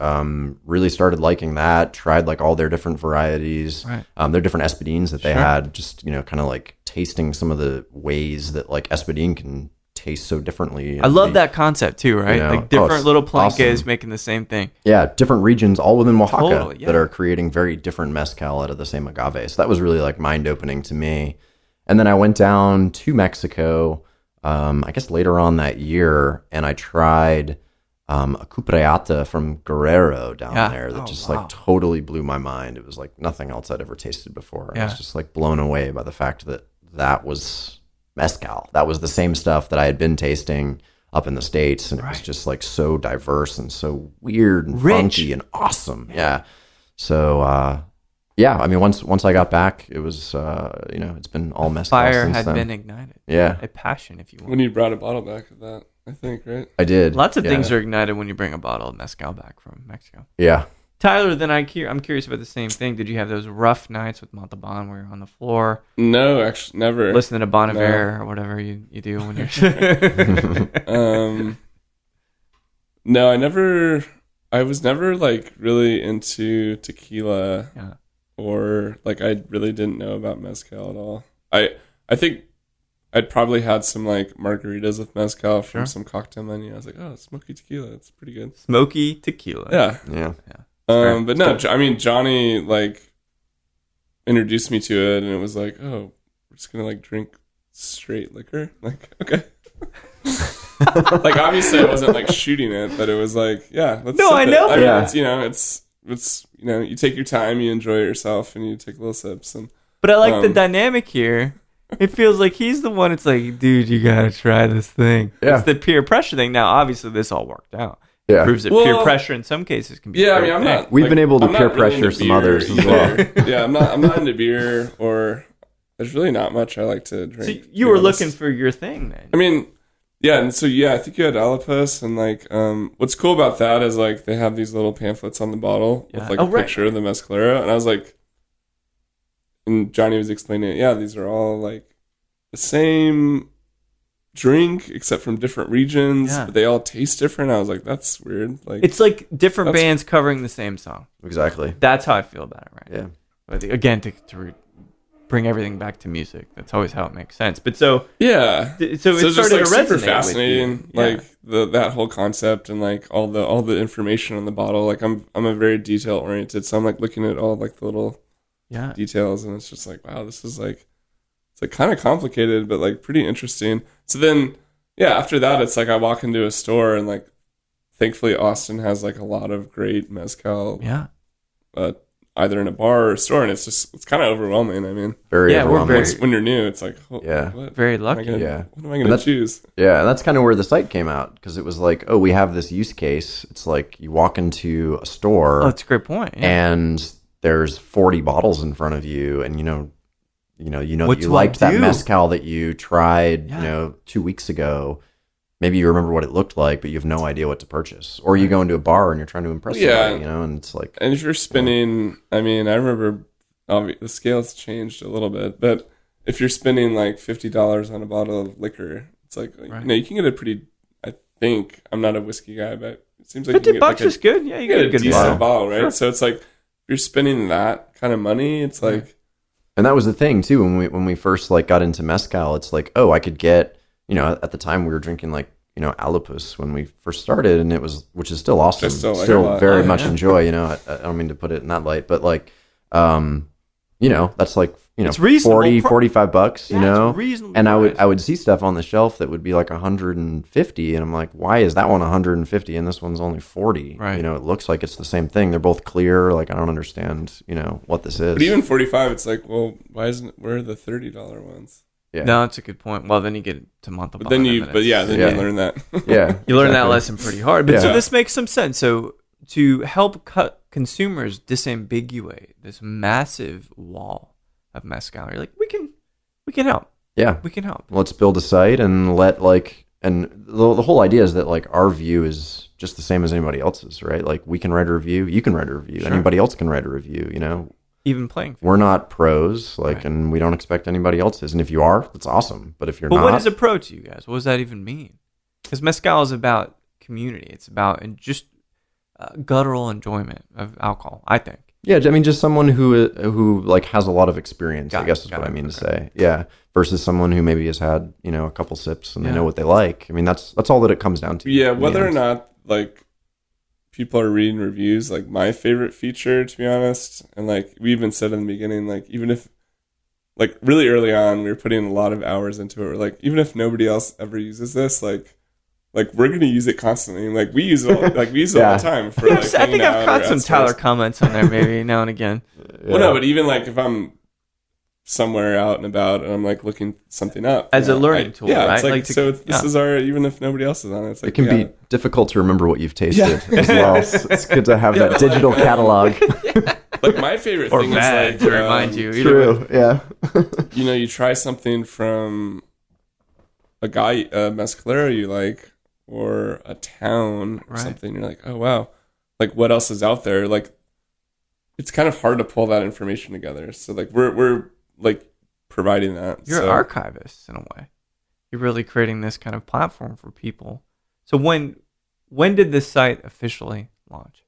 really started liking that, tried like all their different varieties, Right. their different espadines that they Sure. had, just, kind of like tasting some of the ways that like espadine can taste so differently. I love that concept too, right? You know, Like different it's little plankes awesome. making the same thing. Yeah, different regions all within Oaxaca Totally, yeah. that are creating very different mezcal out of the same agave. So that was really like mind-opening to me. And then I went down to Mexico, I guess later on that year, and I tried a cupreata from Guerrero down Yeah. there that Oh, just wow. like totally blew my mind. It was like nothing else I'd ever tasted before. I Yeah. was just like blown away by the fact that that was mezcal. That was the same stuff that I had been tasting up in the States, and it was Right. just like so diverse and so weird and Rich. funky and awesome. Yeah. So yeah, I mean, once I got back, it was it's been all mezcal Fire since had then. been ignited. Yeah, A passion, if you want. When you brought a bottle back of that, I think, right? I did. Lots of Yeah. things are ignited when you bring a bottle of mezcal back from Mexico. Yeah. Tyler, then I'm curious about the same thing. Did you have those rough nights with Montalban where you're on the floor No, actually, never. listening to Bon Iver or whatever you do when you're... No, I was never like really into tequila, Yeah. or like I really didn't know about mezcal at all. I think I'd probably had some like margaritas with mezcal from some cocktail menu. I was like, oh, smoky tequila, it's pretty good. Smoky tequila. Yeah. Yeah. But no, I mean, Jonny like introduced me to it, and it was like, oh, we're just gonna like drink straight liquor. Like, okay. Like, obviously I wasn't like shooting it, but it was like, yeah, let's No, sip I it. know. I mean, Yeah. it's you take your time, you enjoy it yourself, and you take little sips. And But I like the dynamic here. It feels like he's the one. It's like, dude, you gotta try this thing. Yeah. It's the peer pressure thing. Now, obviously, this all worked out. Yeah. Proves that Well, peer pressure in some cases can be. yeah, a I great mean, I'm thing. not. We've like, been able to I'm not peer really pressure into some beer others as either. well. Yeah, I'm not into beer, or there's really not much I like to drink. So to you be were honest. looking for your thing then. I mean, yeah, and so I think you had Alipus, and like, what's cool about that is like they have these little pamphlets on the bottle with like a picture of the Mescalero, and I was like, and Jonny was explaining it. Yeah, these are all like the same drink except from different regions, but they all taste different. I was like, that's weird. Like, It's like different bands covering the same song. Exactly. That's how I feel about it, right? Yeah. But again, to bring everything back to music, that's always how it makes sense. But so yeah, so it so it's just started like to resonate super with fascinating, you. Yeah. like that whole concept and like all the information on the bottle. Like I'm a very detail oriented, so I'm like looking at all like the little details, and it's just like, wow, this is like, it's like kind of complicated, but like pretty interesting. So then, yeah, after that, it's like I walk into a store, and like, thankfully Austin has like a lot of great mezcal, either in a bar or a store, and it's kind of overwhelming. I mean, Very Yeah, we're overwhelming. very- when you're new, it's like, Yeah. what Very am I lucky. gonna- Yeah. what am I going to choose? Yeah, and that's kind of where the site came out, because it was like, oh, we have this use case. It's like you walk into a store Oh, that's a great point. Yeah. and there's 40 bottles in front of you, and you know What that you do I liked that do? mezcal that you tried, Yeah. 2 weeks ago. Maybe you remember what it looked like, but you have no idea what to purchase. Or you go into a bar and you're trying to impress somebody, and it's like, And if you're spending, I mean, I remember the scale's changed a little bit, but if you're spending like $50 on a bottle of liquor, it's like, you can get a pretty, I think, I'm not a whiskey guy, but it seems like you can get $50 like is good. Yeah, you get a good decent bottle. bottle, right? Sure. So it's like, if you're spending that kind of money, it's like, and that was the thing too when we first like got into mezcal. It's like, oh, I could get, at the time we were drinking like, Alipus when we first started, and which is still awesome, I still like it a lot. very Oh, much yeah. enjoy. I don't mean to put it in that light, but like, that's like, It's reasonable. 40, $45, Yeah, it's reasonable and price. I would see stuff on the shelf that would be like 150, and I'm like, why is that one 150 and this one's only 40? Right. It looks like it's the same thing. They're both clear. Like, I don't understand, what this is. but even 45, it's like, well, why isn't it, where are the $30 ones? Yeah. No, that's a good point. Well, then you get to Montalban. But then and you learn that. Yeah. You learn that exactly. lesson pretty hard. But so Yeah. this makes some sense. So to help cut consumers disambiguate this massive wall of mezcal, you're like, we can help. Yeah. We can help. Let's build a site and and the whole idea is that like our view is just the same as anybody else's, right? Like we can write a review, you can write a review, Sure. anybody else can write a review, Even playing. We're not pros, Right. and we don't expect anybody else is. And if you are, that's awesome. But if you're But not, what is a pro to you guys? What does that even mean? Because mezcal is about community. It's about just guttural enjoyment of alcohol, I think. yeah, I mean, just someone who like has a lot of experience, I guess is Got what it. I mean to Okay. say. Yeah, versus someone who maybe has had a couple sips and they Yeah. know what they like. I mean, that's all that it comes down to. Yeah, in the whether or end. not like people are reading reviews, like my favorite feature, to be honest, and like we even said in the beginning, like even if like really early on we were putting a lot of hours into it, we're like, even if nobody else ever uses this, like we're gonna use it constantly. Like we use it all, all the time. For, Yeah, like, I think hanging I've out caught or some at Tyler stores. comments on there maybe now and again. Well, no, but even like if I'm somewhere out and about and I'm like looking something up As a learning tool, yeah, right? it's like, Like to- so this yeah. is our, even if nobody else is on it, it's like It can yeah. be difficult to remember what you've tasted Yeah. as well. So it's good to have that digital catalog. Like my favorite Or thing bad, is to like remind you. Either True. way. Yeah. you know, you try something from a mescalero you like, or a town or Right. something. You're like, oh wow, like what else is out there? Like it's kind of hard to pull that information together. So like we're like providing that. You're so. archivists in a way. You're really creating this kind of platform for people. So when did this site officially launch?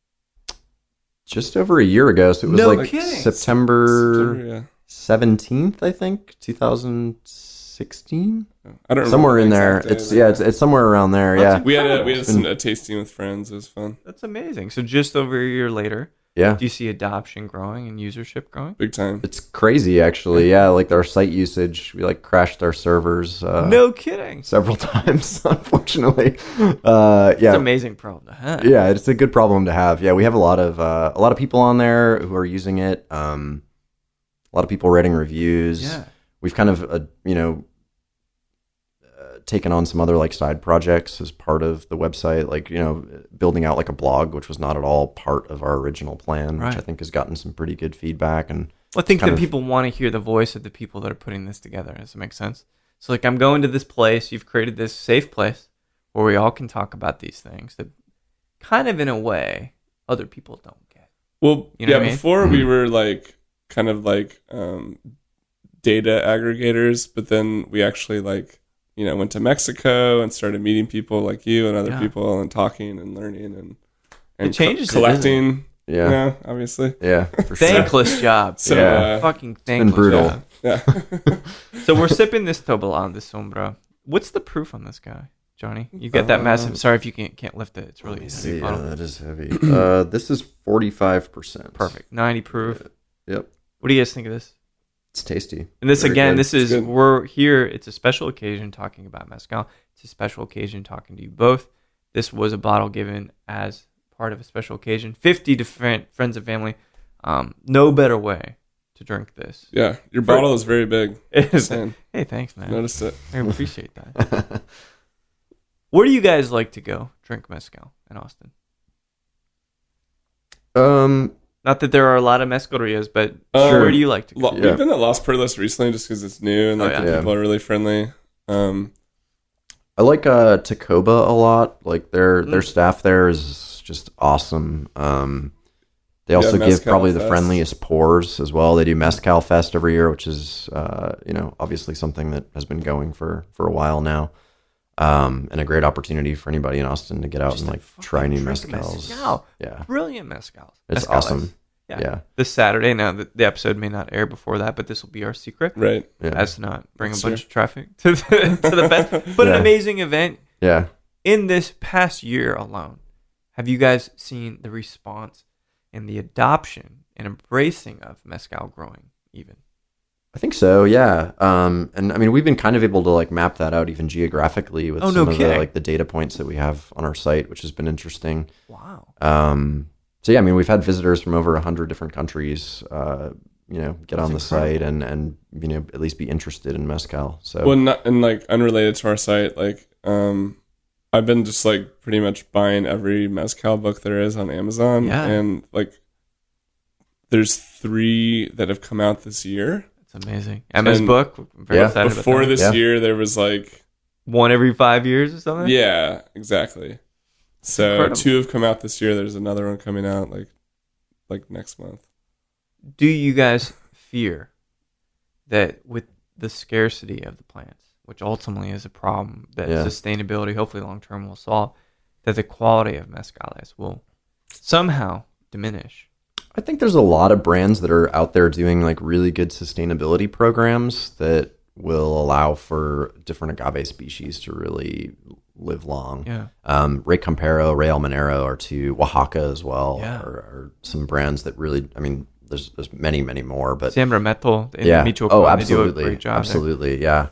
Just over a year ago. So it was No like kidding. September Yeah. 17th, I think, 2016. I don't remember Somewhere the in there. exact day, it's but yeah, it's somewhere around there. That's Yeah. we had incredible. a tasting with friends. It was fun, That's amazing. So just over a year later, Yeah. do you see adoption growing and usership growing? big time. It's crazy, actually. Yeah, like our site usage, we like crashed our servers No kidding. several times, unfortunately. It's Yeah, an amazing problem to have. yeah, it's a good problem to have. Yeah, we have a lot of people on there who are using it. A lot of people writing reviews. Yeah. We've kind of taken on some other like side projects as part of the website, like building out like a blog, which was not at all part of our original plan, Right. which I think has gotten some pretty good feedback. And Well, I think kind that of- people want to hear the voice of the people that are putting this together. Does that make sense? So, like, I'm going to this place. You've created this safe place where we all can talk about these things that kind of, in a way, other people don't get. Well, You know yeah, what I mean? before we were like kind of like data aggregators, but then we actually like went to Mexico and started meeting people like you and other Yeah. people and talking and learning and It changes it, collecting. yeah, Obviously. yeah, for sure. Thankless job. So Yeah. Fucking been thankless brutal. job. yeah. So we're sipping this Tobalan de Sombra. What's the proof on this guy, Johnny? You get that massive. Sorry if you can't lift it. It's really Let me easy. see. bottle. That is heavy. This is 45%. Perfect. 90 proof. Yep, What do you guys think of this? it's tasty. And this Very again, good. this is good. we're here. It's a special occasion talking about mezcal. It's a special occasion talking to you both. This was a bottle given as part of a special occasion. 50 different friends and family. No better way to drink this. Yeah. Your bottle is very big. Is Saying. hey, thanks, man. Noticed it. I appreciate that. Where do you guys like to go drink mezcal in Austin? Not that there are a lot of mezcalerias, but where do you like to go? Yeah. We've been at Las Perlas recently just because it's new and like Oh, yeah. the people are really friendly. I like Tacoba a lot. Like their staff there is just awesome. They also give Mezcal probably the Fest. friendliest pours as well. They do Mezcal Fest every year, which is obviously something that has been going for a while now. And a great opportunity for anybody in Austin to get out Just and to like try new fucking drink mezcals. mezcal. Yeah, Brilliant mezcals. it's Mezcales. awesome. Yeah. Yeah, This Saturday. Now, the episode may not air before that, but this will be our secret. Right. yeah, As to not bring That's a bunch of traffic to the fest. But Yeah. an amazing event. yeah. In this past year alone, have you guys seen the response and the adoption and embracing of mezcal growing even? I think so, yeah. And I mean, we've been kind of able to like map that out even geographically with Oh, some no of kidding. the data points that we have on our site, which has been interesting. Wow. So yeah, I mean, we've had visitors from over 100 different countries, get on the site and at least be interested in mezcal. So Well, not, and like unrelated to our site, like I've been just like pretty much buying every mezcal book there is on Amazon, Yeah. and like there's 3 that have come out this year. It's amazing. Emma's And- book. I'm very Yeah. excited Before about that. this Yeah. year, there was like One every 5 years or something? yeah, exactly. So incredible. 2 have come out this year. There's another one coming out like next month. Do you guys fear that with the scarcity of the plants, which ultimately is a problem that Yeah. sustainability, hopefully long term, will solve, that the quality of mezcales will somehow diminish? I think there's a lot of brands that are out there doing like really good sustainability programs that will allow for different agave species to really live long. Yeah. Rey Campero, Rey Almanero are 2. Oaxaca as well Yeah. are some brands that really, I mean, there's many, many more, but San Metal in yeah. Michoacan, Oh, they do a absolutely. great job there. Absolutely. Yeah.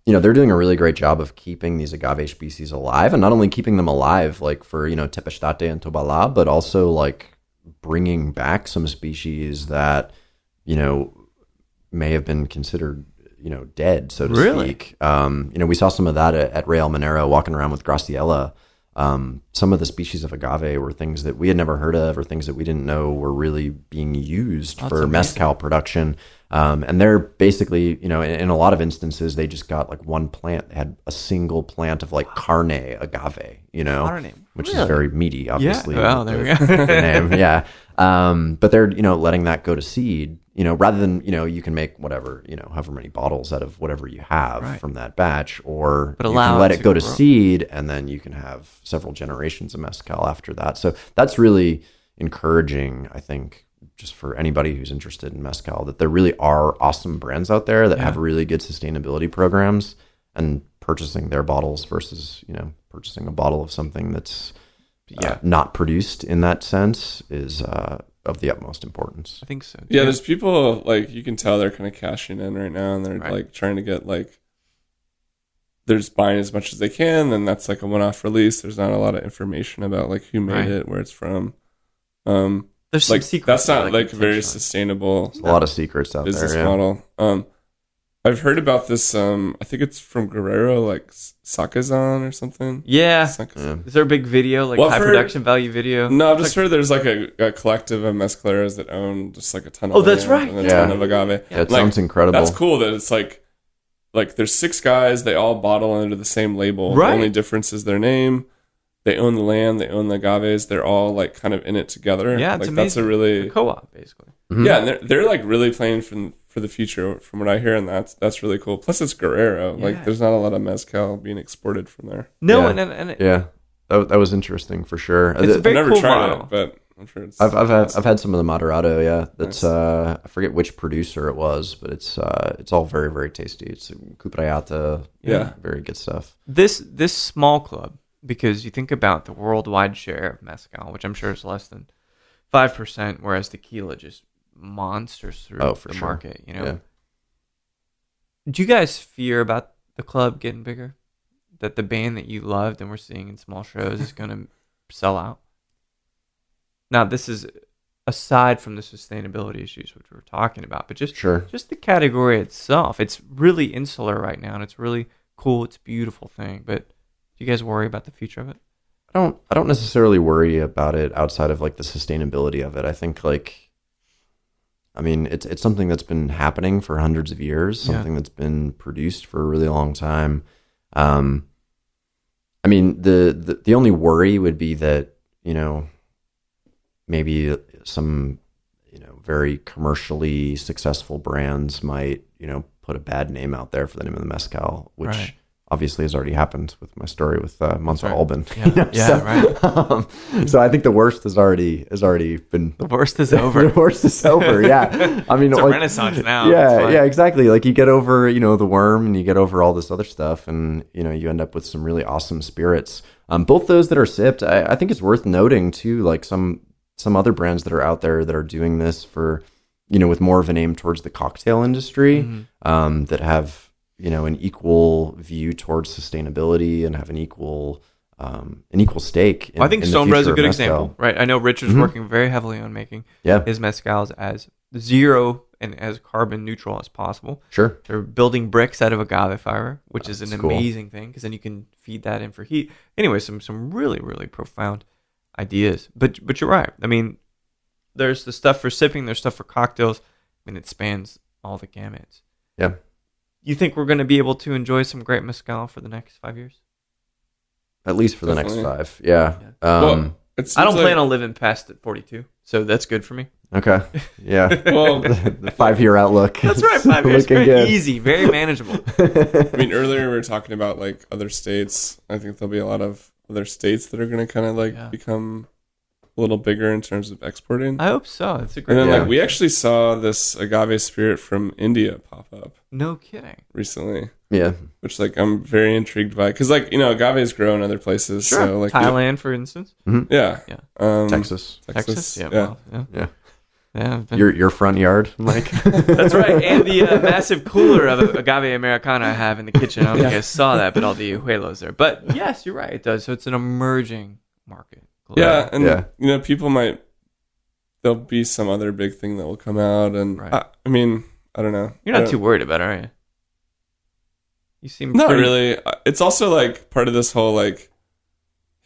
They're doing a really great job of keeping these agave species alive, and not only keeping them alive, like for, Tepestate and Tobala, but also like bringing back some species that, may have been considered, dead, so to Really? speak. We saw some of that at Real Monero walking around with Graciela some of the species of agave were things that we had never heard of or things that we didn't know were really being used for mezcal production. And they're basically, in a lot of instances, they just got like one plant. They had a single plant of like carne agave, which is very meaty, obviously. Yeah, well, there we go. The name, yeah. But they're, letting that go to seed, rather than, you can make whatever, however many bottles out of whatever you have from that batch, or you can let it go to seed, and then you can have several generations of mezcal after that. So that's really encouraging, I think, just for anybody who's interested in mezcal, that there really are awesome brands out there that have really good sustainability programs, and purchasing their bottles versus, purchasing a bottle of something that's not produced in that sense is of the utmost importance. I think so. Yeah, there's people, like, you can tell they're kind of cashing in right now, and they're like trying to get, like, they're just buying as much as they can, and that's like a one-off release. There's not a lot of information about like who made it, where it's from. There's some secrets. That's not like very sustainable. There's a lot of secrets out business there. Model. I've heard about this. I think it's from Guerrero, like Sakezan or something. Yeah. Is there a big video, like high production value video? No, I've just heard there's like a collective of mezcaleros that own just like a ton of land that's right. And a ton of agave. Yeah, it sounds incredible. That's cool that it's like there's 6 guys, they all bottle under the same label. Right. The only difference is their name. They own the land, they own the agaves. They're all like kind of in it together. Yeah, it's like amazing. That's a really co-op, basically. Mm-hmm. Yeah, and they're like really playing for the future, from what I hear, and that's really cool. Plus, it's Guerrero. Yeah. Like, there's not a lot of mezcal being exported from there. No, and that was interesting for sure. It's a very I've never cool tried model. it, but I'm sure it's. I've had some of the Moderado. Yeah, that's I forget which producer it was, but it's all very, very tasty. It's Cupreata. Yeah, very good stuff. This small club, because you think about the worldwide share of mezcal, which I'm sure is less than 5%, whereas tequila just monsters through the market. Yeah. Do you guys fear about the club getting bigger? That the band that you loved and we're seeing in small shows is going to sell out? Now, this is aside from the sustainability issues which we're talking about, but just the category itself. It's really insular right now, and it's really cool. It's a beautiful thing. But do you guys worry about the future of it? I don't necessarily worry about it outside of like the sustainability of it. I think it's something that's been happening for hundreds of years, something that's been produced for a really long time. The only worry would be that, maybe some, very commercially successful brands might, put a bad name out there for the name of the mezcal, which obviously has already happened with my story with Monza Alban. So I think the worst has already been. The worst is over. The worst is over. Yeah, I mean, it's a renaissance now. Yeah, exactly. Like, you get over, the worm, and you get over all this other stuff, and you end up with some really awesome spirits. Both those that are sipped, I think it's worth noting too. Like some other brands that are out there that are doing this for, with more of an aim towards the cocktail industry, that have an equal view towards sustainability and have an equal stake. I think Sombra is a good example, right? I know Richard's working very heavily on making his mezcals as zero and as carbon neutral as possible. Sure. They're building bricks out of agave fiber, which is an amazing thing, because then you can feed that in for heat. Anyway, some really, really profound ideas. But you're right. I mean, there's the stuff for sipping, there's stuff for cocktails. I mean, it spans all the gamuts. Yeah. You think we're going to be able to enjoy some great mezcal for the next 5 years? At least for the next 5. Yeah. Well, I don't plan on living past 42, so that's good for me. Okay. Yeah. Well, the 5-year outlook. That's right. 5 years. Very easy, very manageable. I mean, earlier we were talking about like other states. I think there'll be a lot of other states that are going to kind of become a little bigger in terms of exporting. I hope so. It's a great. And then we actually saw this agave spirit from India pop up. No kidding. Recently. Yeah. Which I'm very intrigued by, because agaves grow in other places. Sure. So Thailand, for instance. Mm-hmm. Yeah. Texas. Yeah. Yeah. Well, yeah. Yeah, your front yard, Mike. That's right, and the massive cooler of agave Americana I have in the kitchen. I don't think you guys saw that, but all the huelos there. But yes, you're right, it does. So it's an emerging market. Yeah, and people there'll be some other big thing that will come out, and I don't know. You're not too worried about it, are you? You seem not really. It's also like part of this whole like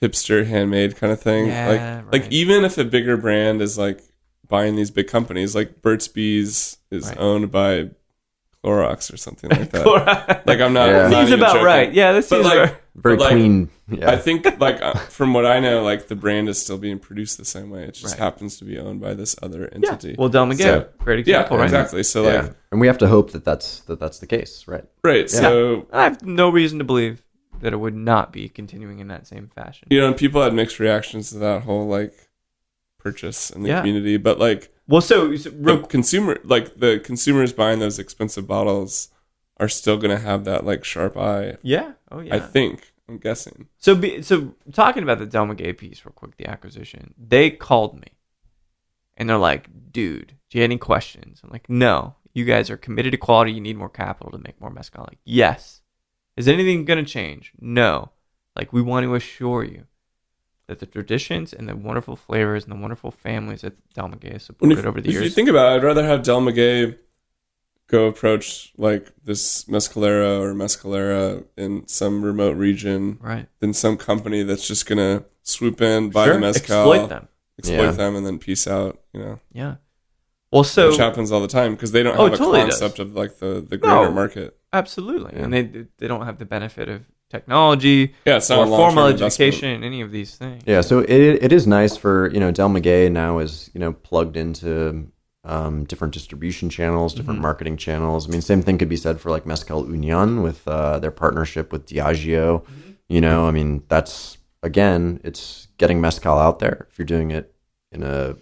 hipster handmade kind of thing. Yeah, like right. even if a bigger brand is like buying these big companies, like Burt's Bees is Right. owned by Clorox or something like that. Like I'm not, Yeah. I'm not Seems even about joking. right. Yeah, this But seems like, right. Very but like, clean. Yeah. I think like from what I know, like the brand is still being produced the same way. It just Right. happens to be owned by this other Yeah. entity. Well, Del Maguey, So- great Yeah, example, right? exactly. So yeah. like, And we have to hope that that's the case, right? right. So I have no reason to believe that it would not be continuing in that same fashion. you know, people had mixed reactions to that whole like purchase in the Yeah. community, but like Well, so the real, the consumers buying those expensive bottles are still going to have that like sharp eye. yeah, oh yeah. I think. I'm guessing. So talking about the Del Maguey piece real quick, the acquisition, they called me and they're like, dude, do you have any questions? I'm like, no, you guys are committed to quality. You need more capital to make more mezcal. I'm like, yes. Is anything going to change? No. Like, we want to assure you that the traditions and the wonderful flavors and the wonderful families that Del Maguey has supported over the If years. you think about it, I'd rather have Del Maguey go approach like this mescalera or mescalera in some remote region right. than some company that's just going to swoop in, buy Sure. the mezcal, Exploit them. them, and then peace out, you know. Yeah. Well, so Which happens all the time because they don't Oh, have it a totally concept does. of like the greater No. market. absolutely. Yeah. And they don't have the benefit of technology Yeah, it's not or a long-term formal investment. education, any of these things. Yeah, so it is nice for, Del Maguey now is, plugged into different distribution channels, different marketing channels. I mean, same thing could be said for like Mezcal Union with their partnership with Diageo. I mean, that's, again, it's getting mezcal out there. If you're doing it in a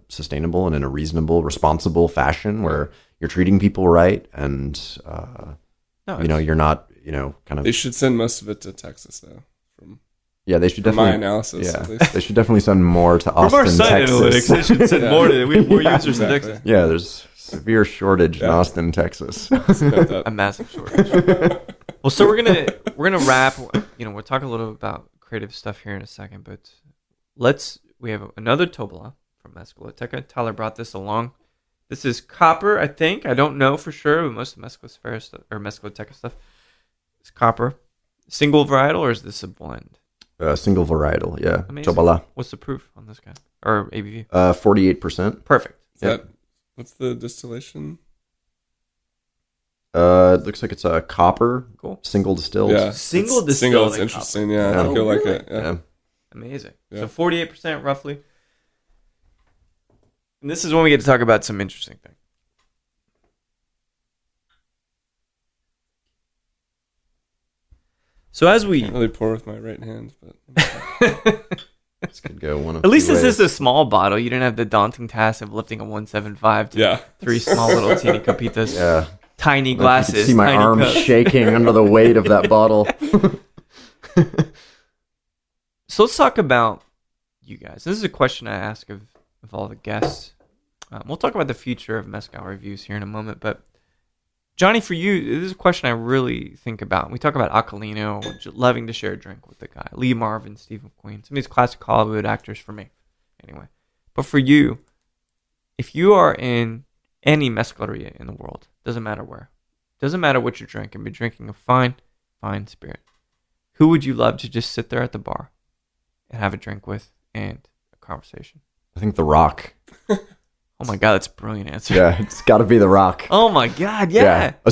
sustainable and in a reasonable, responsible fashion where you're treating people right and, you're not, kind of... They should send most of it to Texas, though. Yeah, they should From my definitely... analysis, Yeah, at least. they should definitely send more to From our Austin, site Texas. analytics, they should send more to we have more Yeah, users in exactly. Texas. Yeah, there's severe shortage in Yeah. Austin, Texas. Note that. A massive shortage. Well, so we're gonna wrap. We'll talk a little about creative stuff here in a second, but we have another Tobola from Mescaloteca. Tyler brought this along. This is copper, I think. I don't know for sure, but most of Mescalosfera stuff or Mescaloteca stuff is copper. Single varietal, or is this a blend? Single varietal, yeah. Amazing. Chobala. What's the proof on this guy or ABV? 48%. Perfect. Is that, what's the distillation? It looks like it's a copper, Cool. single distilled. Yeah. Single It's distilled It's in interesting, yeah. copper. I feel Oh, like really? it. Yeah. Yeah. Amazing. Yeah. So 48% roughly. And this is when we get to talk about some interesting things. So as we Can't really pour with my right hand, but This could go one of at least two this ways. is a small bottle. You didn't have the daunting task of lifting a 175 to yeah. 3 small little teeny copitas, Yeah. tiny You can glasses, see my tiny arms cups. shaking under the weight of that bottle. So let's talk about you guys. This is a question I ask of all the guests. We'll talk about the future of Mezcal reviews here in a moment, but Jonny, for you, this is a question I really think about. We talk about Acalino, loving to share a drink with the guy. Lee Marvin, Steve McQueen. Some of these classic Hollywood actors for me. Anyway. But for you, if you are in any mezcaleria in the world, doesn't matter where, doesn't matter what you're drinking, but drinking a fine, fine spirit, who would you love to just sit there at the bar and have a drink with and a conversation? I think The Rock. Oh my God, that's a brilliant answer. Yeah, it's got to be The Rock. Oh my God, yeah. I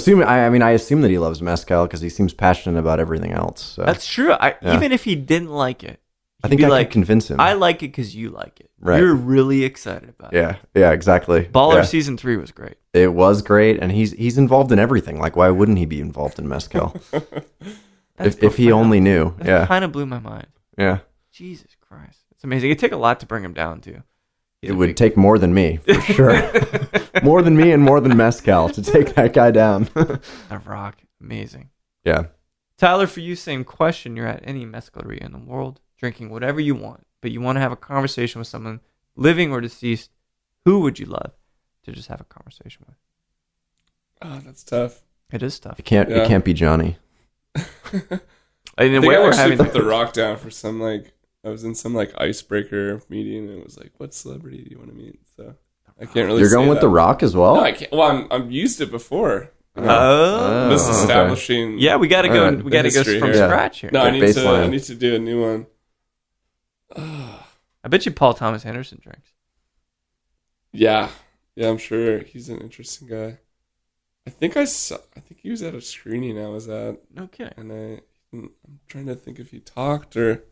assume that he loves mezcal because he seems passionate about everything else. So. That's true. Yeah. Even if he didn't like it, I he'd think be I like, could convince him. I like it because you like it. Right. You're really excited about it. Yeah, exactly. Baller Yeah. season 3 was great. It was great, and he's involved in everything. Like, why wouldn't he be involved in mezcal? if he only knew. That Yeah, kind of blew my mind. yeah. Jesus Christ. It's amazing. It'd take a lot to bring him down, too. He's It a would big- take more than me, for sure. More than me and more than mezcal to take that guy down. The Rock. Amazing. Yeah. Tyler, for you, same question. You're at any mezcaleria in the world, drinking whatever you want, but you want to have a conversation with someone, living or deceased. Who would you love to just have a conversation with? Oh, that's tough. It is tough. It can't be Jonny. In I the think way I we're actually having put The Rock down for some I was in some icebreaker meeting and it was like, what celebrity do you want to meet? So I can't really. You're say going with that. The Rock as well? No, I can't. Well, I'm used it before. Oh, This is okay. establishing. yeah. We got to go. Alright. We got to go History from here. scratch here. No, I Good need baseline. to do a new one. I bet you Paul Thomas Anderson drinks. Yeah, I'm sure he's an interesting guy. I think he was at a screening I was at, No kidding. and I'm trying to think if he talked or.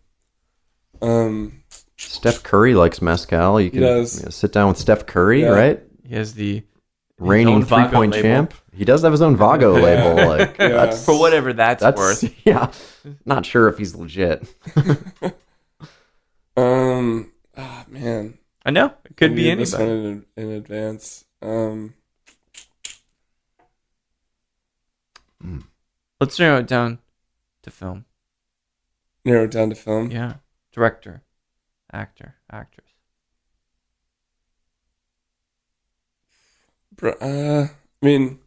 Steph Curry likes mezcal. You can sit down with Steph Curry, right? He has the reigning his own Vago 3-point label. champ. He does have his own Vago label. Like that's For whatever that's worth. Yeah, not sure if he's legit. Man, I know it could be this anybody. one in advance. Let's narrow it down to film. Narrow it down to film. Yeah, director, actor, actress. I mean,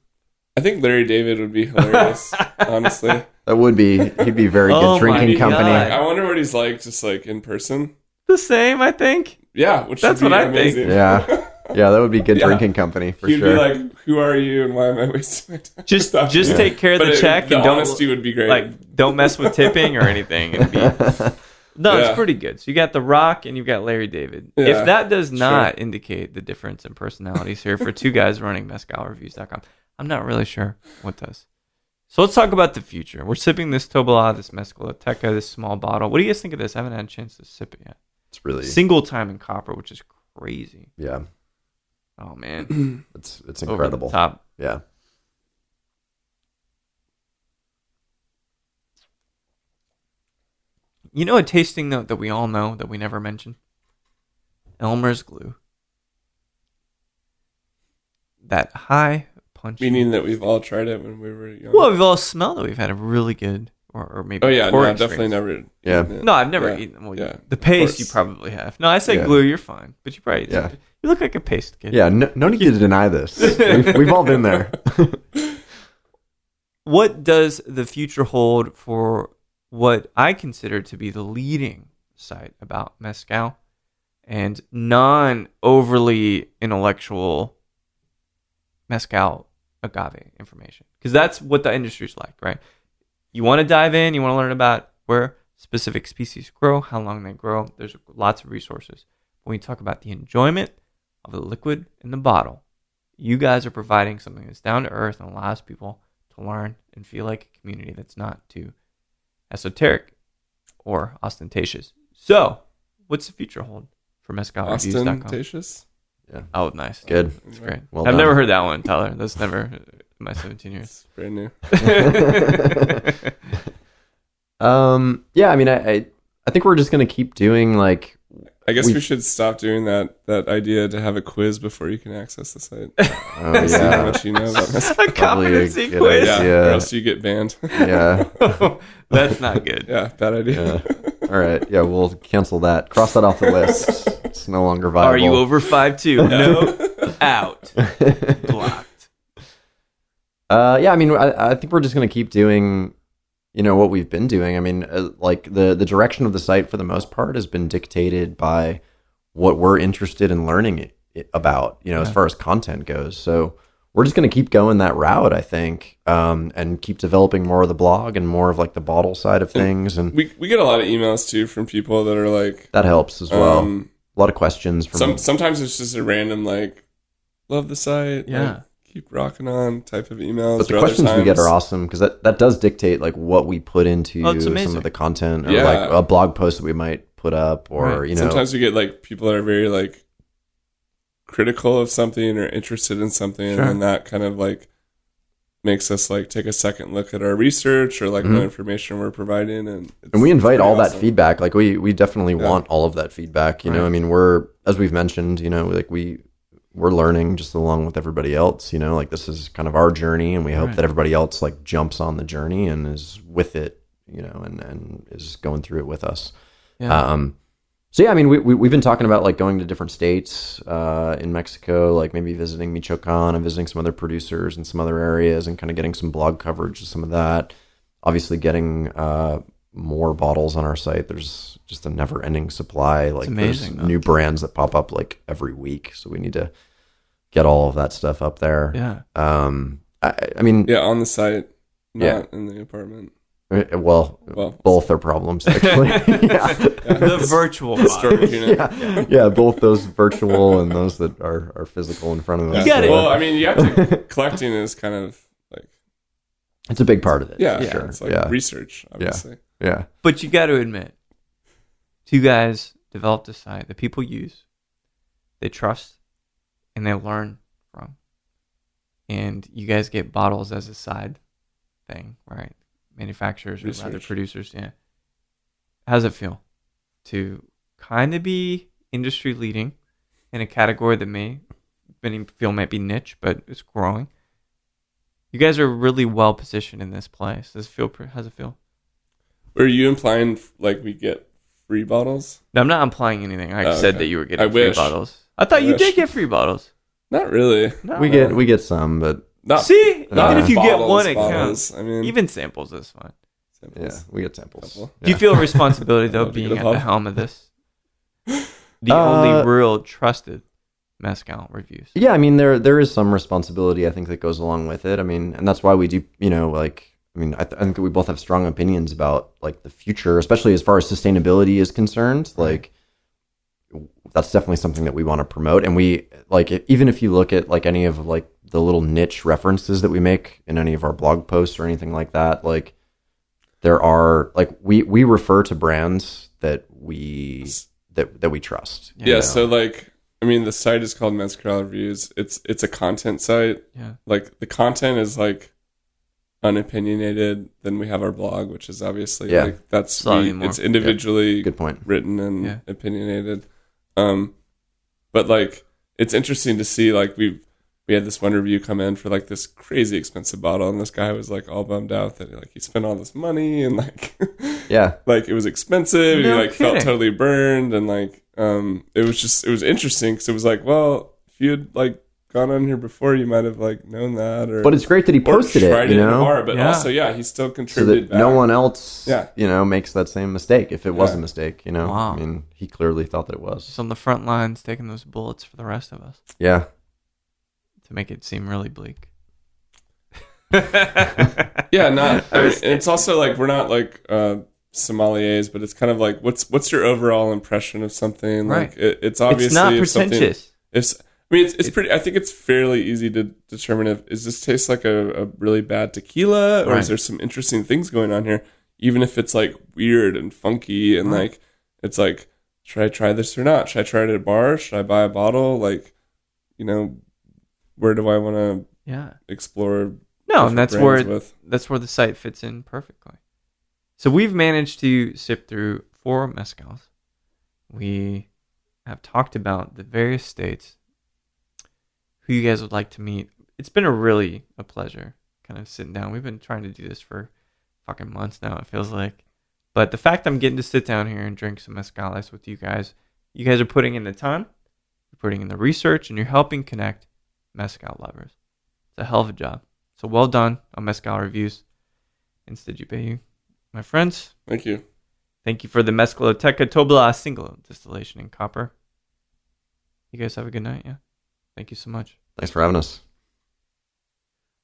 I think Larry David would be hilarious. Honestly, That would be. He'd be very Oh good drinking my company. God. I wonder what he's like, just like in person. The same, I think. Yeah, which That's would be what I think. amazing. Yeah, yeah, that would be good Yeah. drinking company for He'd sure. be like, "Who are you, and why am I wasting my time?" Just Stuff. take care of the check The and don't honesty would be great. like don't mess with tipping or anything. It'd be, no, Yeah. it's pretty good. So you got The Rock and you've got Larry David. Yeah, If that does not indicate the difference in personalities here for two guys running mezcalreviews.com, I'm not really sure what does. So let's talk about the future. We're sipping this Tobalá, this Mezcaloteca, this small bottle. What do you guys think of this? I haven't had a chance to sip it yet. It's really Single time in copper, which is crazy. yeah. Oh man, It's Over the incredible. top. Yeah. You know a tasting note that we all know that we never mention? Elmer's glue. That high punch. Meaning that we've all tried it when we were young. Well, we've all smelled it. We've had a really good, or maybe. Oh yeah, poor no, experience. definitely never. Yeah. eaten it. No, I've never Yeah. eaten. Well, Yeah, the of paste you course. probably have. No, I say Yeah. glue. You're fine, but you probably. Yeah. You look like a paste kid. Yeah. No need to deny this. We've all been there. What does the future hold for what I consider to be the leading site about mezcal and non-overly intellectual mezcal agave information? Because that's what the industry's like, right? You want to dive in, you want to learn about where specific species grow, how long they grow. There's lots of resources. When you talk about the enjoyment of the liquid in the bottle, you guys are providing something that's down to earth and allows people to learn and feel like a community that's not too esoteric or ostentatious. So, what's the future hold for mezcalreviews.com? Ostentatious. Yeah. Oh, nice. Good. That's great. Well I've done. never heard that one, Tyler. That's never in my 17 years. It's brand new. Yeah, I mean, I think we're just gonna keep doing like. I guess we should stop doing that idea to have a quiz before you can access the site. Oh See how yeah. much you know about this. A Probably a competency good quiz. Yeah, idea. or else you get banned. Yeah. That's not good. Yeah, bad idea. All right. Yeah, we'll cancel that. Cross that off the list. It's no longer viable. Are you over 5'2"? No. Out. Blocked. Yeah, I mean, I think we're just going to keep doing, what we've been doing. I mean, like the direction of the site for the most part has been dictated by what we're interested in learning about, as far as content goes. So we're just going to keep going that route, I think, and keep developing more of the blog and more of like the bottle side of things. And We get a lot of emails too from people that are like, that helps as well. A lot of questions from sometimes it's just a random like, love the site, Yeah. like, keep rocking on type of emails. But the or other questions we get times- are awesome because that does dictate like what we put into Oh, it's some amazing. of the content or Yeah. like a blog post that we might put up or Right. Sometimes we get like people that are very like critical of something or interested in something, Sure. and then that kind of like makes us like take a second look at our research or like the information we're providing, and we invite pretty all that awesome. feedback. Like we definitely want all of that feedback. You know, Right. I mean, we're as we've mentioned, like we're learning just along with everybody else. Like this is kind of our journey, and we hope Right. that everybody else like jumps on the journey and is with it. And is going through it with us. Yeah. So yeah, I mean, we've been talking about like going to different states in Mexico, like maybe visiting Michoacan and visiting some other producers in some other areas, and kind of getting some blog coverage of some of that. Obviously, getting more bottles on our site. There's just a never-ending supply. Like amazing, there's though. new brands that pop up like every week, so we need to get all of that stuff up there. Yeah. I mean, Yeah, on the site, not Yeah. in the apartment. Well, Well, both are problems actually. Yeah. The virtual storage body. unit. Yeah, both those virtual and those that are physical in front of us. Yeah. You got it. Well, I mean, you have to collecting is kind of like It's a big part of it. yeah, for sure. it's like research, obviously. Yeah. But you got to admit, two guys developed a site that people use, they trust, and they learn from. And you guys get bottles as a side thing, right? Manufacturers or rather Research. producers, yeah. How's it feel to kind of be industry leading in a category that many feel might be niche, but it's growing? You guys are really well positioned in this place. How's it feel? Are you implying like we get free bottles? No, I'm not implying anything. I said that you were getting I free wish. bottles. I thought you wish. did get free bottles. Not really. No. We get some, but Not See, not even if you get bottles, one, it bottles. counts. I mean, Even samples is fine. samples. we get samples. Couple. Do you feel a responsibility though, Love to being get a at the bottle. helm of this? The only real trusted mezcal reviews. Yeah, I mean there is some responsibility I think that goes along with it. I mean, and that's why we do, I think that we both have strong opinions about like the future, especially as far as sustainability is concerned. Like that's definitely something that we want to promote. And we like even if you look at like any of like the little niche references that we make in any of our blog posts or anything like that, like there are like we refer to brands that we trust. Yeah. you know? So like, I mean, the site is called Mezcal Reviews. It's a content site. Yeah. Like the content is like unopinionated. Then we have our blog, which is obviously Yeah. like that's Slightly more. it's individually Good point. written and Yeah. opinionated. But like it's interesting to see like we had this one review come in for like this crazy expensive bottle, and this guy was like all bummed out that like he spent all this money and like Yeah. like it was expensive and No he like felt kidding. totally burned and like it was interesting because it was like, well, if you had like gone on here before, you might have like known that, or But it's great that he or posted tried it, you in a know, bar, but Yeah. also he still so contributed that back. no one else, Yeah. makes that same mistake. If it was Yeah. a mistake, you know, Wow. I mean, he clearly thought that it was. Just on the front lines, taking those bullets for the rest of us Yeah. to make it seem really bleak. Yeah, not. I mean, and it's also like we're not like sommeliers, but it's kind of like what's your overall impression of something? Right. Like it's obviously It's not if something- pretentious. it's pretty. I think it's fairly easy to determine if is this tastes like a really bad tequila or Right. is there some interesting things going on here, even if it's like weird and funky and Right. like it's like should I try this or not? Should I try it at a bar? Should I buy a bottle? Like, where do I want to Yeah. explore? No, and different brands that's where the site fits in perfectly. So we've managed to sip through 4 mezcals. We have talked about the various states, who you guys would like to meet. It's been a pleasure kind of sitting down. We've been trying to do this for fucking months now, it feels like. But the fact I'm getting to sit down here and drink some mezcales with you guys are putting in the time, you're putting in the research, and you're helping connect mezcal lovers. It's a hell of a job. So well done on Mezcal Reviews. Instead, you pay you, my friends. Thank you. Thank you for the Mezcaloteca Tobla single distillation in copper. You guys have a good night, yeah? Thank you so much. Thanks for having us.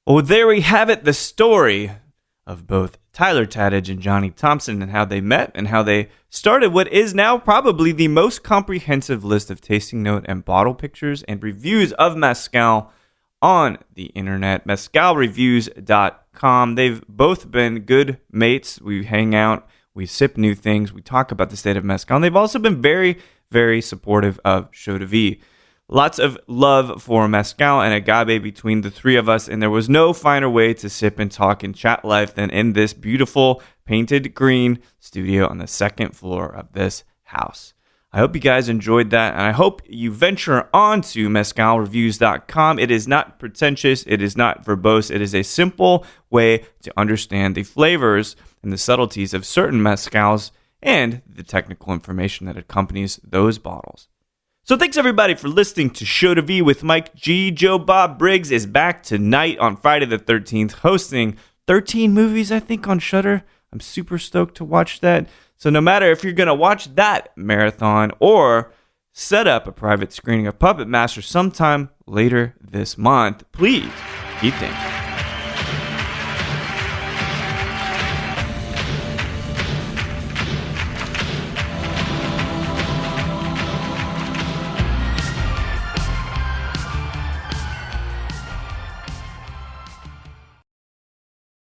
Well, there we have it, the story of both Tyler Tadage and Jonny Thompson and how they met and how they started what is now probably the most comprehensive list of tasting note and bottle pictures and reviews of mezcal on the internet, mezcalreviews.com. They've both been good mates. We hang out, we sip new things, we talk about the state of mezcal, and they've also been very, very supportive of Show de Vie. Lots of love for mezcal and agave between the three of us, and there was no finer way to sip and talk and chat life than in this beautiful painted green studio on the second floor of this house. I hope you guys enjoyed that, and I hope you venture on to mezcalreviews.com. It is not pretentious, it is not verbose, it is a simple way to understand the flavors and the subtleties of certain mezcals and the technical information that accompanies those bottles. So thanks everybody for listening to Show de Vie with Mike G. Joe Bob Briggs is back tonight on Friday the 13th, hosting 13 movies, I think, on Shudder. I'm super stoked to watch that. So no matter if you're going to watch that marathon or set up a private screening of Puppet Master sometime later this month, please keep dancing.